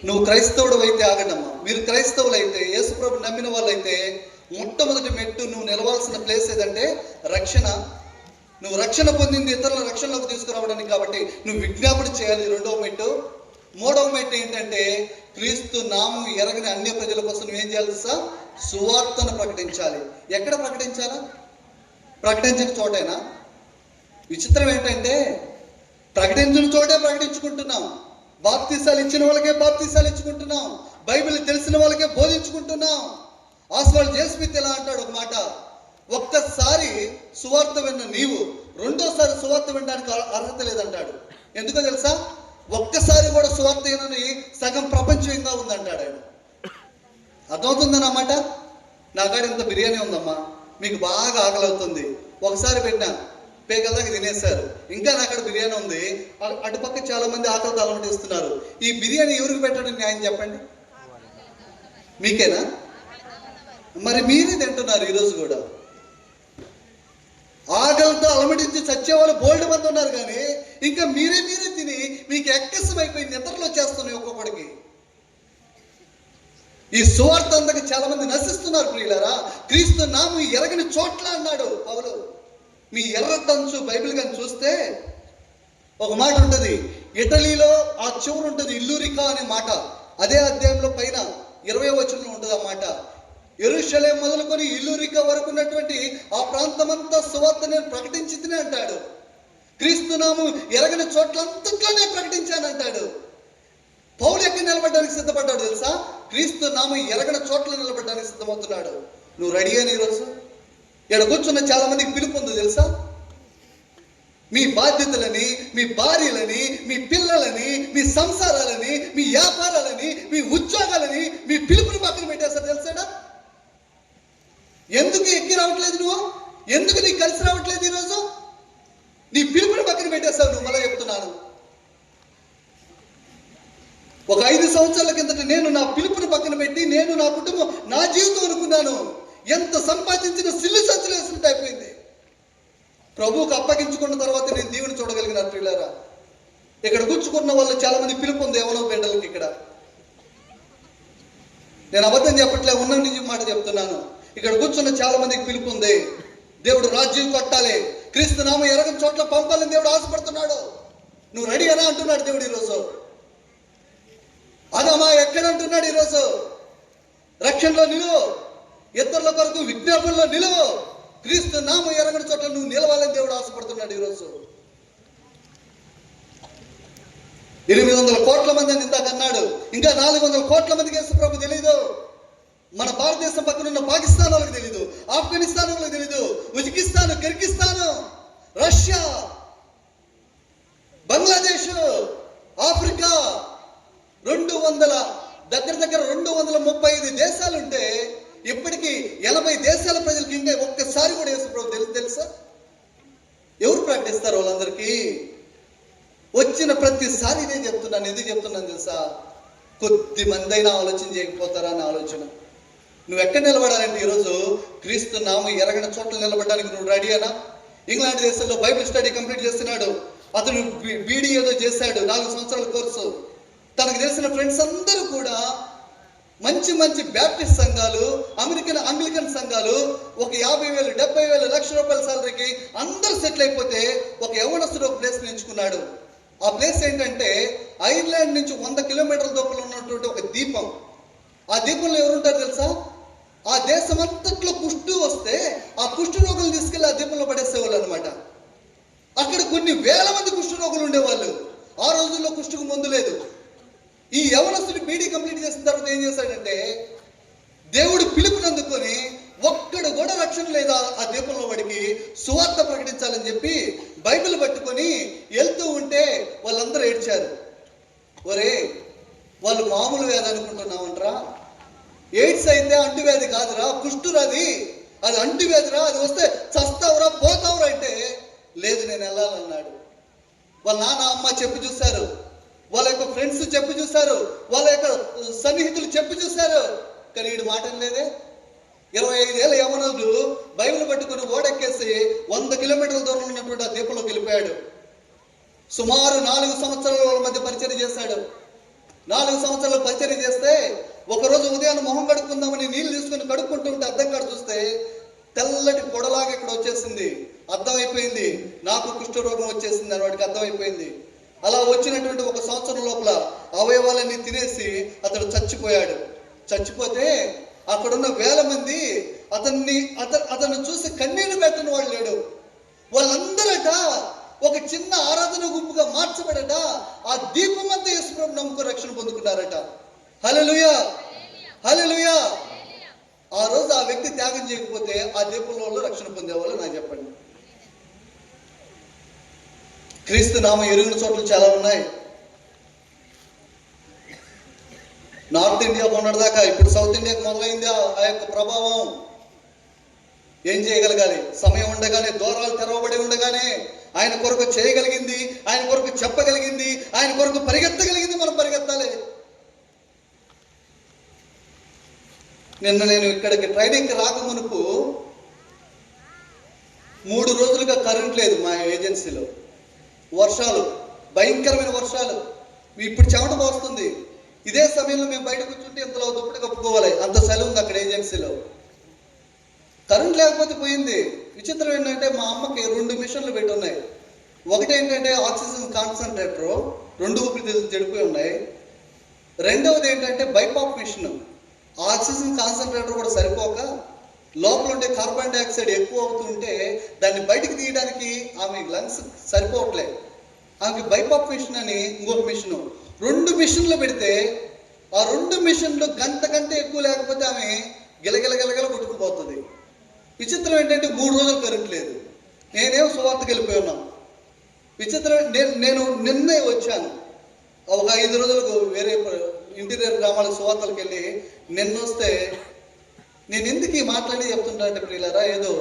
నువ్వు క్రైస్తవుడు అయితే ఆగండమ్మా. మీరు క్రైస్తవులు అయితే, యేసుప్రభు నమ్మిన వాళ్ళైతే మొట్టమొదటి మెట్టు నువ్వు నిలవాల్సిన ప్లేస్ ఏదంటే రక్షణ. నువ్వు రక్షణ పొందింది ఇతరుల రక్షణలోకి తీసుకురావడానికి, కాబట్టి నువ్వు విజ్ఞాపన చేయాలి. రెండవ మెట్టు. మూడవ మెట్టు ఏంటంటే క్రీస్తు నామం ఎరగని అన్య ప్రజల కోసం నువ్వేం చేయాలి తెలుసా? సువార్తను ప్రకటించాలి. ఎక్కడ ప్రకటించాలా? ప్రకటించిన చోటైనా? విచిత్రం ఏంటంటే ప్రకటించిన చోటే ప్రకటించుకుంటున్నాం. బాప్తీసాలు ఇచ్చిన వాళ్ళకే బాప్తీసాలు ఇచ్చుకుంటున్నాం. బైబిల్ తెలిసిన వాళ్ళకే బోధించుకుంటున్నాం. ఆస్వాల్డ్ జేస్మిత్ ఎలా అంటాడు ఒక మాట, ఒక్కసారి సువార్త విన్న నీవు రెండోసారి సువార్త వినడానికి అర్హత లేదంటాడు. ఎందుకో తెలుసా? ఒక్కసారి కూడా సువార్త వినని సగం ప్రపంచంగా ఉందంటాడు ఆయన. అర్థమవుతుందని అన్నమాట. నా కాడ ఇంత బిర్యానీ ఉందమ్మా, మీకు బాగా ఆకలి అవుతుంది, ఒకసారి పెట్టినా పేగల్దాకా తినేశారు, ఇంకా నా అక్కడ బిర్యానీ ఉంది, అటుపక్క చాలా మంది ఆకలితో అలమటిస్తున్నారు. ఈ బిర్యానీ ఎవరికి పెట్టడం న్యాయం చెప్పండి? మీకేనా? మరి మీరే తింటున్నారు ఈరోజు కూడా. ఆకలితో అలమటించి చచ్చేవాళ్ళు బోల్డ్ మంది ఉన్నారు, కానీ ఇంకా మీరే తిని మీకు ఎక్కసం అయిపోయి నిద్రలో చేస్తున్నాయి ఒక్కొక్కడికి. ఈ సువార్త అందరికి చాలా మంది నశిస్తున్నారు ప్రియులారా. క్రీస్తు నామం ఎరగని చోట్ల అన్నాడు పౌలు. మీ ఎర్రటంచు బైబిల్ కానీ చూస్తే ఒక మాట ఉంటుంది, ఇటలీలో ఆ చివరు ఉంటుంది ఇల్లూరికా అనే మాట. అదే అధ్యాయంలో పైన 20వ వచనంలో ఉంటుంది ఆ మాట. యెరూషలేం మొదలుకొని ఇల్లూరికా వరకు ఉన్నటువంటి ఆ ప్రాంతమంతా సువార్త నేను ప్రకటించితేనే అంటాడు. క్రీస్తు నామం ఎరగని చోట్లంతట్లోనే ప్రకటించానంటాడు. పౌలు ఎక్కడ నిలబడడానికి సిద్ధపడ్డాడు తెలుసా? క్రీస్తు నామం ఎరగని చోట్ల నిలబడడానికి సిద్ధమవుతున్నాడు. నువ్వు రెడీ అని ఈరోజు ఇక్కడ కూర్చున్న చాలా మందికి పిలుపు ఉంది తెలుసా? మీ బాధ్యతలని, మీ భార్యలని, మీ పిల్లలని, మీ సంసారాలని, మీ వ్యాపారాలని, మీ ఉద్యోగాలని, మీ పిలుపుని పక్కన పెట్టేస్తారు తెలుసాడా? ఎందుకు ఎక్కి రావట్లేదు నువ్వు? ఎందుకు నీకు కలిసి రావట్లేదు ఈరోజు? నీ పిలుపుని పక్కన పెట్టేస్తావు నువ్వు. మళ్ళీ చెప్తున్నాను, ఒక 5 సంవత్సరాల కిందట నేను నా పిలుపుని పక్కన పెట్టి నేను నా కుటుంబం నా జీవితం అనుకున్నాను. ఎంత సంపాదించిన సిల్లు సంచులు వేసినట్టు అయిపోయింది. ప్రభువుకు అప్పగించుకున్న తర్వాత నేను దేవుని చూడగలిగిన ప్రియులారా. ఇక్కడ కూర్చుకున్న వాళ్ళు చాలా మంది పిలుపు ఉంది ఎవరో బిడ్డలకి. ఇక్కడ నేను అబద్ధం చెప్పట్లే, ఉన్న నిజం మాట చెప్తున్నాను. ఇక్కడ కూర్చున్న చాలా మందికి పిలుపు ఉంది. దేవుడు రాజ్యం కట్టాలి, క్రీస్తు నామం ఎరగని చోట్ల పంపాలని దేవుడు ఆశపడుతున్నాడు. నువ్వు రెడీ అనా అంటున్నాడు దేవుడు ఈరోజు. అదమ్మా ఎక్కడ అంటున్నాడు ఈరోజు? రక్షణలో నిలువు, ఇతరుల కొరకు విజ్ఞాపనలో నిలువు, క్రీస్తు నామం ఎరగని చోట్ల నువ్వు నిలవాలని దేవుడు ఆశపడుతున్నాడు ఈరోజు. 800 కోట్ల మంది అని ఇందాక అన్నాడు. ఇంకా 400 కోట్ల మందికి యేసుప్రభు తెలీదు. మన భారతదేశం పక్కన ఉన్న పాకిస్తాన్ వాళ్ళకి తెలీదు, ఆఫ్ఘనిస్తాన్ వాళ్ళకి తెలీదు, Uzbekistan, Kyrgyzstan, Russia, Bangladesh, Africa, 235 దేశాలుంటే ఇప్పటికీ 80 దేశాల ప్రజలకి ఇంకా ఒక్కసారి కూడా యేసుప్రభు తెలుసా? ఎవరు ప్రకటిస్తారు వాళ్ళందరికీ? వచ్చిన ప్రతిసారి ఇదే చెప్తున్నాను. ఎందుకు చెప్తున్నాను తెలుసా? కొద్ది మంది అయినా ఆలోచన చేయకపోతారా అని ఆలోచన. నువ్వు ఎక్కడ నిలబడాలంటే ఈరోజు క్రీస్తు నామం ఎరగని చోట్ల నిలబడడానికి నువ్వు రెడీ అనా? ఇంగ్లాండ్ దేశంలో బైబిల్ స్టడీ కంప్లీట్ చేస్తున్నాడు అతను. బీడీ ఏదో చేశాడు, 4 సంవత్సరాల కోర్సు. తనకు తెలిసిన ఫ్రెండ్స్ అందరూ కూడా మంచి మంచి బ్యాప్టిస్ట్ సంఘాలు, అంగ్లికన్ సంఘాలు, ఒక 50,000, 70,000, ₹1,00,000 సాలరీకి అందరూ సెటిల్ అయిపోతే ఒక యవనస్తుడు ఒక ప్లేస్ ఎంచుకున్నాడు. ఆ ప్లేస్ ఏంటంటే ఐర్లాండ్ నుంచి 100 కిలోమీటర్ల దూరంలో ఉన్నటువంటి ఒక దీపం. ఆ దీపంలో ఎవరుంటారు తెలుసా? ఆ దేశం అంతట్లో కుష్టు వస్తే ఆ కుష్టు రోగులు తీసుకెళ్లి ఆ దీపంలో పడేసేవాళ్ళు అనమాట. అక్కడ కొన్ని వేల మంది కుష్టు రోగులు ఉండేవాళ్ళు. ఆ రోజుల్లో కుష్టుకు మందు లేదు. ఈ యవనస్తుడు బీడీ కంప్లీట్ చేసిన తర్వాత ఏం చేశాడంటే దేవుడు పిలుపునందుకొని ఒక్కడు కూడా రక్షణ లేదా ఆ దీపంలో వాడికి సువార్త ప్రకటించాలని చెప్పి బైబిల్ పట్టుకొని వెళ్తూ ఉంటే వాళ్ళందరూ ఏడ్చారు. ఒరే, వాళ్ళు మామూలు వ్యాధి అనుకుంటున్నామంటరా, ఎయిడ్స్ అయితే అంటువ్యాధి కాదురా, కుష్ఠురాది, అది అంటువ్యాధిరా, అది వస్తే చస్తావురా పోతావురా అంటే, లేదు నేను వెళ్ళాలన్నాడు. వాళ్ళ నాన్న అమ్మ చెప్పి చూశారు, వాళ్ళ యొక్క ఫ్రెండ్స్ చెప్పి చూశారు, వాళ్ళ యొక్క సన్నిహితులు చెప్పి చూశారు, కానీ వీడు మాట లేదే. 25 ఏళ్ళ యవనుడు బైబిల్ పట్టుకుని ఓడెక్కేసి 100 కిలోమీటర్ల దూరంలో ఉన్నటువంటి ఆ దీపంలోకి వెళ్ళిపోయాడు. సుమారు 4 సంవత్సరాల వాళ్ళ మధ్య పరిచయం చేశాడు. 4 సంవత్సరాలు పరిచయం చేస్తే ఒకరోజు ఉదయాన్ని మొహం కడుక్కుందామని నీళ్లు తీసుకుని కడుక్కుంటూ ఉంటే అద్దం కాడ చూస్తే తెల్లటి పొడలాగా ఇక్కడ వచ్చేసింది. అర్థమైపోయింది నాకు కుష్ఠరోగం వచ్చేసింది అని వాడికి అర్థమైపోయింది. అలా వచ్చినటువంటి 1 సంవత్సరం లోపల అవయవాలన్నీ తినేసి అతడు చచ్చిపోయాడు. చచ్చిపోతే అక్కడున్న వేల మంది అతను చూసి కన్నీళ్లు పెట్టని వాళ్ళు లేడు. వాళ్ళందరట ఒక చిన్న ఆరాధన గుంపుగా మార్చబడట ఆ దీపం అంతా యేసుప్రభువు నమ్ముకు రక్షణ పొందుకున్నారట. హల్లెలూయా, హల్లెలూయా. ఆ రోజు ఆ వ్యక్తి త్యాగం చేయకపోతే ఆ దీపంలో రక్షణ పొందేవాళ్ళు నాకు చెప్పండి. క్రీస్తు నామం ఎరుగిన చోట్ల చాలా ఉన్నాయి. నార్త్ ఇండియా మొన్నటిదాకా, ఇప్పుడు సౌత్ ఇండియాకి మొదలైంది ఆ యొక్క ప్రభావం. ఏం చేయగలగాలి? సమయం ఉండగానే, దూరాలు తెరవబడి ఉండగానే ఆయన కొరకు చేయగలిగింది, ఆయన కొరకు చెప్పగలిగింది, ఆయన కొరకు పరిగెత్తగలిగింది మనం పరిగెత్తాలి. నిన్న నేను ఇక్కడికి ట్రైనింగ్కి రాకమునుపు 3 రోజులుగా కరెంట్ లేదు మా ఏజెన్సీలో. వర్షాలు, భయంకరమైన వర్షాలు. ఇప్పుడు చెమట పోస్తుంది. ఇదే సమయంలో మేము బయట కూర్చుంటే ఇంతలో దుప్పటి కప్పుకోవాలి, అంత సెలవు ఉంది అక్కడ ఏజెన్సీలో. కరెంట్ లేకపోతే పోయింది. విచిత్రం ఏంటంటే మా అమ్మకి 2 మిషన్లు పెట్టి ఉన్నాయి. ఒకటి ఏంటంటే ఆక్సిజన్ కాన్సన్ట్రేటర్, 2 ఊపిరితిత్తులు చెడిపోయి ఉన్నాయి. రెండవది ఏంటంటే బైపాప్ మిషన్. ఆక్సిజన్ కాన్సన్ట్రేటర్ కూడా సరిపోక లోపల ఉండే కార్బన్ డైఆక్సైడ్ ఎక్కువ అవుతుంటే దాన్ని బయటికి తీయడానికి ఆమె లంగ్స్ సరిపోవట్లేదు. ఆమెకి బైపాప్ మిషన్ అని ఇంకొక మిషను, 2 మిషన్లు పెడితే ఆ 2 మిషన్లు గంట కంటే ఎక్కువ లేకపోతే ఆమె గిలగిల కొట్టుకుపోతుంది. విచిత్రం ఏంటంటే 3 రోజులు కరెంట్ లేదు. నేనేమో సువార్తకి వెళ్ళిపోయి ఉన్నాను. విచిత్రం, నేను నిన్నే వచ్చాను. ఒక 5 రోజులకు వేరే ఇంటీరియర్ గ్రామాలకు సువార్తలకు వెళ్ళి నిన్నొస్తే నేను ఎందుకు ఈ మాట్లాడి చెప్తుంటా అంటే ప్రియులారా, ఏదో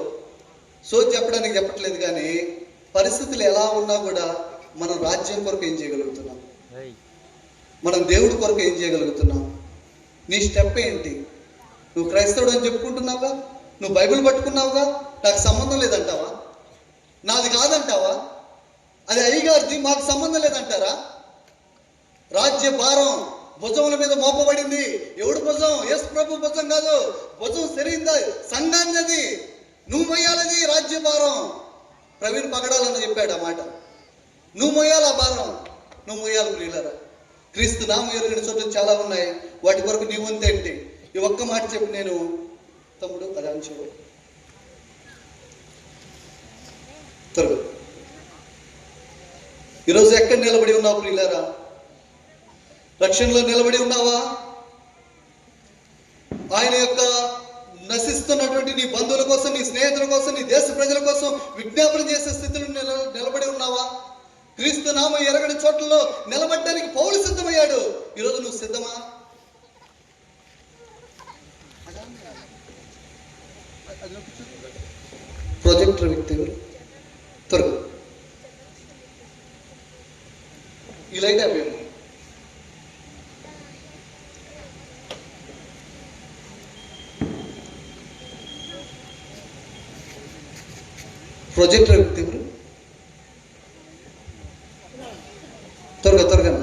సోది చెప్పడానికి చెప్పట్లేదు, కానీ పరిస్థితులు ఎలా ఉన్నా కూడా మనం రాజ్యం కొరకు ఏం చేయగలుగుతున్నాం, మనం దేవుడి కొరకు ఏం చేయగలుగుతున్నాం. నీ స్టెప్ ఏంటి? నువ్వు క్రైస్తవుడు అని చెప్పుకుంటున్నావుగా, నువ్వు బైబిల్ పట్టుకున్నావుగా, నాకు సంబంధం లేదంటావా? నాది కాదంటావా? అది అయ్యగారిది, మాకు సంబంధం లేదంటారా? రాజ్య భారం భుజముల మీద మోపబడింది. ఎవడు భుజం? యేసు ప్రభు భుజం కాదు. భుజం సరైందా సంఘాన్నది, నువ్వు మొయ్యాలది రాజ్య భారం. ప్రవీణ్ పగడాలని చెప్పాడు ఆ మాట. నువ్వు మొయ్యాలి ఆ భారం, నువ్వు మొయ్యాలి ప్రియులారా. క్రీస్తు నామం ఎరుగిన చోట్ల చాలా ఉన్నాయి. వాటి కొరకు నీ వంతు ఏంటి? ఈ ఒక్క మాట చెప్పి నేను తమ్ముడు అదాంచు త్వరగా. ఈరోజు ఎక్కడ నిలబడి ఉన్నావు ప్రియులారా? రక్షణలో నిలబడి ఉన్నావా? ఆయన యొక్క నశిస్తున్నటువంటి నీ బంధువుల కోసం, నీ స్నేహితుల కోసం, నీ దేశ ప్రజల కోసం విజ్ఞాపన చేసే స్థితిలో నిలబడి ఉన్నావా? క్రీస్తు నామం ఎరగని చోట్లలో నిలబడడానికి పౌలు సిద్ధమయ్యాడు. ఈరోజు నువ్వు సిద్ధమా? ప్రొజెక్టర్ వ్యక్తి త్వరగా ఈ లైట్ అయిపోయింది. ప్రొజెక్టర్ వ్యక్తి త్వరగా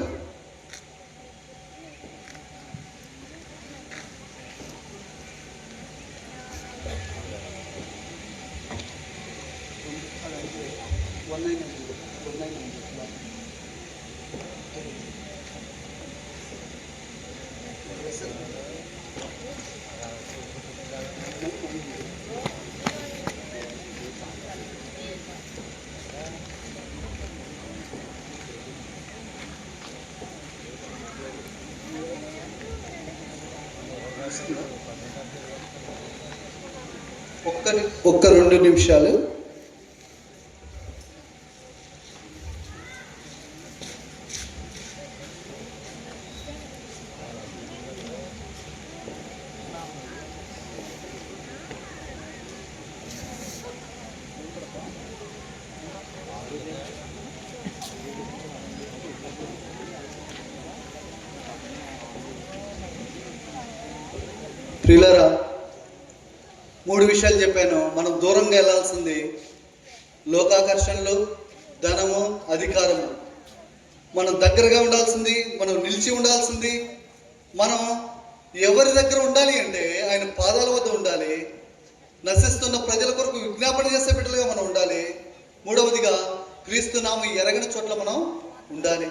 ఒక్క 2 నిమిషాలు. ప్రియులారా, 3 విషయాలు చెప్పాను. మనం దూరంగా వెళ్ళాల్సింది లోకాకర్షణలు, ధనము, అధికారము. మనం దగ్గరగా ఉండాల్సింది, మనం నిలిచి ఉండాల్సింది, మనం ఎవరి దగ్గర ఉండాలి అంటే ఆయన పాదాల వద్ద ఉండాలి. నశిస్తున్న ప్రజల కొరకు విజ్ఞాపన చేసే బిడ్డలుగా మనం ఉండాలి. 3వదిగా క్రీస్తు నామం ఎరగని చోట్ల మనం ఉండాలి.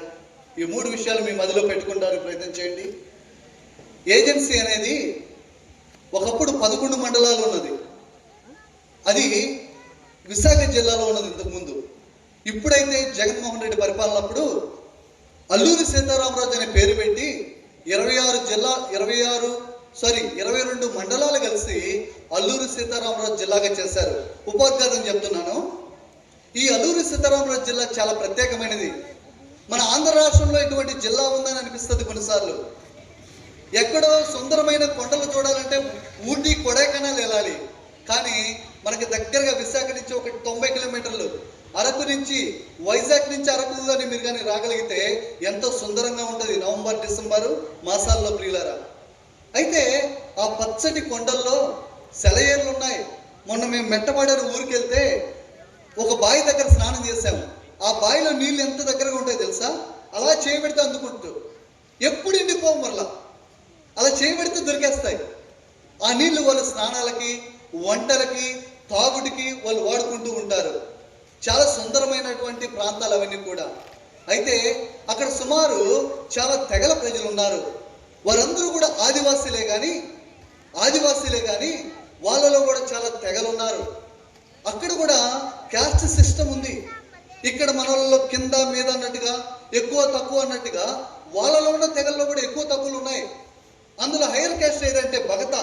ఈ 3 విషయాలు మీ మదిలో పెట్టుకుంటానికి ప్రయత్నం చేయండి. ఏజెన్సీ అనేది ఒకప్పుడు 11 మండలాలు ఉన్నది. అది విశాఖ జిల్లాలో ఉన్నది ఇంతకుముందు. ఇప్పుడైతే జగన్మోహన్ రెడ్డి పరిపాలనప్పుడు అల్లూరి సీతారామరాజు అనే పేరు పెట్టి 22 మండలాలు కలిసి అల్లూరి సీతారామరాజు జిల్లాగా చేశారు. ఉపోద్ఘాతం చెప్తున్నాను. ఈ అల్లూరి సీతారామరాజు జిల్లా చాలా ప్రత్యేకమైనది. మన ఆంధ్ర రాష్ట్రంలో ఇటువంటి జిల్లా ఉందని అనిపిస్తుంది కొన్నిసార్లు. ఎక్కడో సుందరమైన కొండలు చూడాలంటే ఊటీ, కొడైకెనాల్ వెళ్ళాలి. కానీ మనకి దగ్గరగా విశాఖ నుంచి ఒక 90 కిలోమీటర్లు, అరకు నుంచి, వైజాగ్ నుంచి అరకులోని మీరు కానీ రాగలిగితే ఎంతో సుందరంగా ఉంటుంది నవంబర్, డిసెంబర్ మాసాల్లో ప్రియులారా. అయితే ఆ పచ్చటి కొండల్లో సెలయేర్లు ఉన్నాయి. మొన్న మేము మెట్టపాడని ఊరికి వెళ్తే ఒక బావి దగ్గర స్నానం చేశాము. ఆ బావిలో నీళ్ళు ఎంత దగ్గరగా ఉంటాయో తెలుసా? అలా చేయబెడితే అందుకుంటూ ఎప్పుడు ఎండిపోవు, మరలా అలా చేయబెడితే దొరికేస్తాయి. ఆ నీళ్లు వాళ్ళు స్నానాలకి, వంటలకి, తాగుడికి వాళ్ళు వాడుకుంటూ ఉంటారు. చాలా సుందరమైనటువంటి ప్రాంతాలు అవన్నీ కూడా. అయితే అక్కడ సుమారు చాలా తెగల ప్రజలు ఉన్నారు. వారందరూ కూడా ఆదివాసీలే కానీ వాళ్ళలో కూడా చాలా తెగలు ఉన్నారు. అక్కడ కూడా క్యాస్ట్ సిస్టమ్ ఉంది. ఇక్కడ మనలో కింద మీద అన్నట్టుగా, ఎక్కువ తక్కువ అన్నట్టుగా వాళ్ళలో ఉన్న తెగల్లో కూడా ఎక్కువ తక్కువలు ఉన్నాయి. అందులో హైయర్ క్యాస్ట్ ఏదంటే భగత,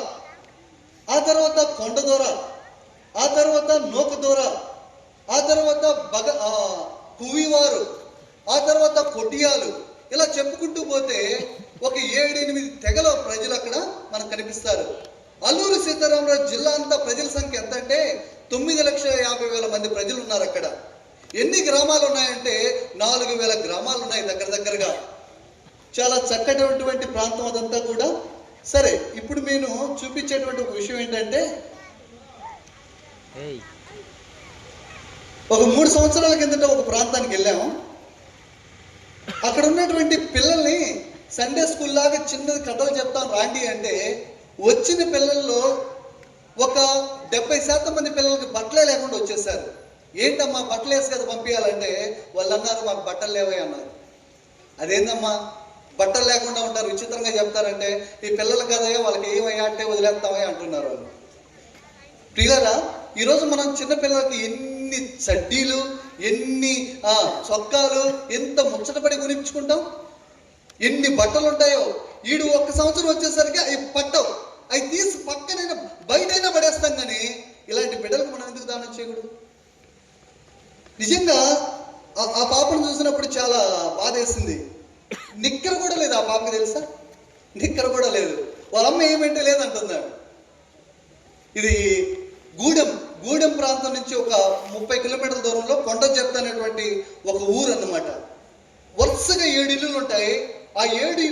ఆ తర్వాత కొండదొర, ఆ తర్వాత నోకదొర, ఆ తర్వాత కువివారు, ఆ తర్వాత కొట్టియాలు, ఇలా చెప్పుకుంటూ పోతే ఒక 7-8 తెగల ప్రజలు అక్కడ మనకు కనిపిస్తారు. అల్లూరి సీతారామరాజు జిల్లా అంతా ప్రజల సంఖ్య ఎంత అంటే 9,50,000 మంది ప్రజలు ఉన్నారు అక్కడ. ఎన్ని గ్రామాలు ఉన్నాయంటే 4,000 గ్రామాలు ఉన్నాయి దగ్గరగా. చాలా చక్కటటువంటి ప్రాంతం అదంతా కూడా. సరే, ఇప్పుడు నేను చూపించేటువంటి ఒక విషయం ఏంటంటే, ఒక 3 సంవత్సరాల కిందట ఒక ప్రాంతానికి వెళ్ళాము. అక్కడ ఉన్నటువంటి పిల్లల్ని సండే స్కూల్ లాగా చిన్నది కథలు చెప్తాను రాండి అంటే, వచ్చిన పిల్లల్లో ఒక 70% మంది పిల్లలకి బట్టలే లేకుండా వచ్చేసారు. ఏంటమ్మా బట్టలు వేసి కదా పంపించాలంటే వాళ్ళు అన్నారు, మాకు బట్టలు లేవే అన్నారు. అదేందమ్మా బట్టలు లేకుండా ఉంటారు, విచిత్రంగా చెప్తారంటే, ఈ పిల్లలు కదయ్యా వాళ్ళకి ఏమయ్యా అంటే వదిలేస్తామయ్యా అంటున్నారు వాళ్ళు. ప్రియులారా, ఈరోజు మనం చిన్నపిల్లలకి ఎన్ని చడ్డీలు, ఎన్ని చొక్కాలు, ఎంత ముచ్చటపడి కొనిపించుకుంటాం. ఎన్ని బట్టలు ఉంటాయో. ఈడు 1 సంవత్సరం వచ్చేసరికి అవి పట్టవు. అవి తీసి పక్కనైనా బయటైనా పడేస్తాం. కానీ ఇలాంటి బిడ్డలకు మనం ఎందుకు దానం చేయకూడదు? నిజంగా ఆ పాపను చూసినప్పుడు చాలా బాధ వేసింది. నిక్కర కూడా లేదు ఆ పాపకి, తెలుసా? నిక్కర కూడా లేదు. వాళ్ళ అమ్మ ఏమంటే లేదంటున్నాడు. ఇది గూడెం ప్రాంతం నుంచి ఒక 30 కిలోమీటర్ల దూరంలో కొండ చెత్త అనేటువంటి ఒక ఊరు అన్నమాట. వరుసగా 7 ఇల్లులు ఉంటాయి. ఆ 7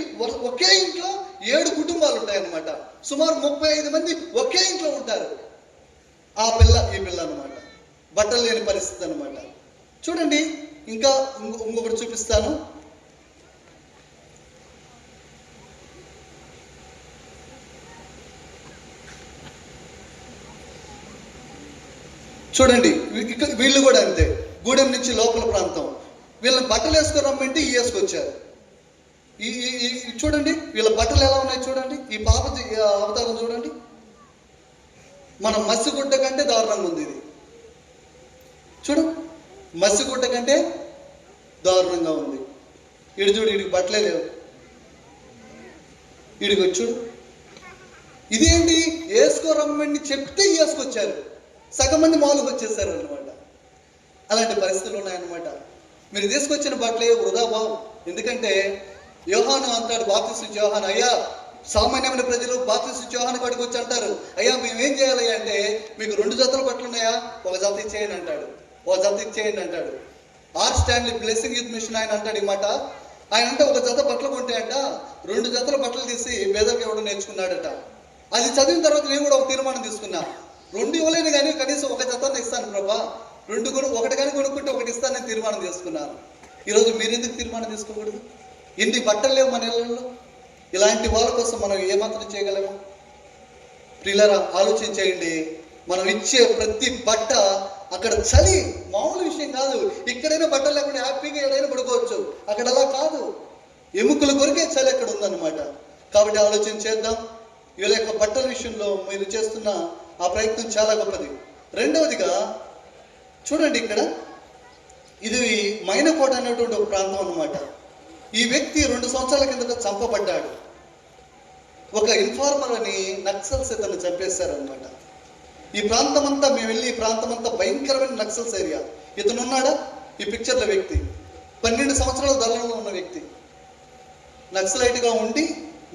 ఒకే ఇంట్లో 7 కుటుంబాలు ఉంటాయన్నమాట. సుమారు 35 మంది ఒకే ఇంట్లో ఉంటారు. ఈ పిల్ల అన్నమాట. బట్టలు లేని పరిస్థితి అన్నమాట. చూడండి, ఇంకా ఇంకొకటి చూపిస్తాను. చూడండి, వీళ్ళు కూడా అంతే. గూడెం నుంచి లోపల ప్రాంతం. వీళ్ళని బట్టలు వేసుకొని రమ్మంటే వేసుకొచ్చారు. ఈ చూడండి వీళ్ళ బట్టలు ఎలా ఉన్నాయి చూడండి. ఈ పాప అవతారం చూడండి. మన మసిగుడ్డ కంటే దారుణంగా ఉంది ఇది. చూడు, మసిగుడ్డ కంటే దారుణంగా ఉంది. ఇడు చూడు, వీడికి బట్టలే లేవు. వీడికి చూడు, ఇదేంటి వేసుకోరమ్మని చెప్తే వేసుకొచ్చారు. సగం మంది మామూలుగా వచ్చేసారు అనమాట. అలాంటి పరిస్థితులు ఉన్నాయన్నమాట. మీరు తీసుకొచ్చిన బట్టలే వృధా బావు. ఎందుకంటే యోహాను అంటాడు, బాప్తిస్మ యోహాను, అయ్యా సామాన్యమైన ప్రజలు బాప్తిస్మ యోహాను కాడికి వచ్చి అంటారు, అయ్యా మేమేం చేయాలి అంటే, మీకు 2 జతల బట్టలు ఉన్నాయా, ఒక జత ఇచ్చేయండి అంటాడు. R Stanley Blessing Youth Mission ఆయన అంటాడు ఈ మాట. ఆయన అంటే ఒక జత బట్టలు కొంటాయంట, 2 జతల బట్టలు తీసి పేదలకు ఇవ్వడం నేర్చుకున్నాడట. అది చదివిన తర్వాత నేను కూడా ఒక తీర్మానం తీసుకున్నా, 2 ఇవ్వలేను కానీ కనీసం ఒక జతను ఇస్తాను ప్రభా, 2 ఒకటి కానీ కొనుక్కుంటే ఒకటి ఇస్తానని తీర్మానం చేసుకున్నాను. ఈరోజు మీరు ఎందుకు తీర్మానం తీసుకోకూడదు? ఎన్ని బట్టలు లేవు మన ఇళ్ళల్లో. ఇలాంటి వాళ్ళ కోసం మనం ఏమాత్రం చేయగలము? ప్రియులారా, ఆలోచన చేయండి. మనం ఇచ్చే ప్రతి బట్ట అక్కడ చలి మామూలు విషయం కాదు. ఇక్కడైనా బట్టలు లేకుండా హ్యాపీగా ఎక్కడైనా పడుకోవచ్చు, అక్కడ అలా కాదు. ఎముకల కొరికే చలి అక్కడ ఉందన్నమాట. కాబట్టి ఆలోచన చేద్దాం. వీళ్ళ యొక్క బట్టల విషయంలో మీరు చేస్తున్న ఆ ప్రయత్నం చాలా గొప్పది. రెండవదిగా చూడండి, ఇక్కడ ఇది మైనకోట అనేటువంటి ఒక ప్రాంతం అన్నమాట. ఈ వ్యక్తి 2 సంవత్సరాల కిందట చంపబడ్డాడు. ఒక ఇన్ఫార్మర్ అని నక్సల్స్ ఇతను చంపేశారనమాట. ఈ ప్రాంతం అంతా మేము వెళ్ళి, ఈ ప్రాంతం అంతా భయంకరమైన నక్సల్స్ ఏరియా. ఇతను ఉన్నాడా ఈ పిక్చర్ల వ్యక్తి? 12 సంవత్సరాల దళంలో ఉన్న వ్యక్తి, నక్సలైట్గా ఉండి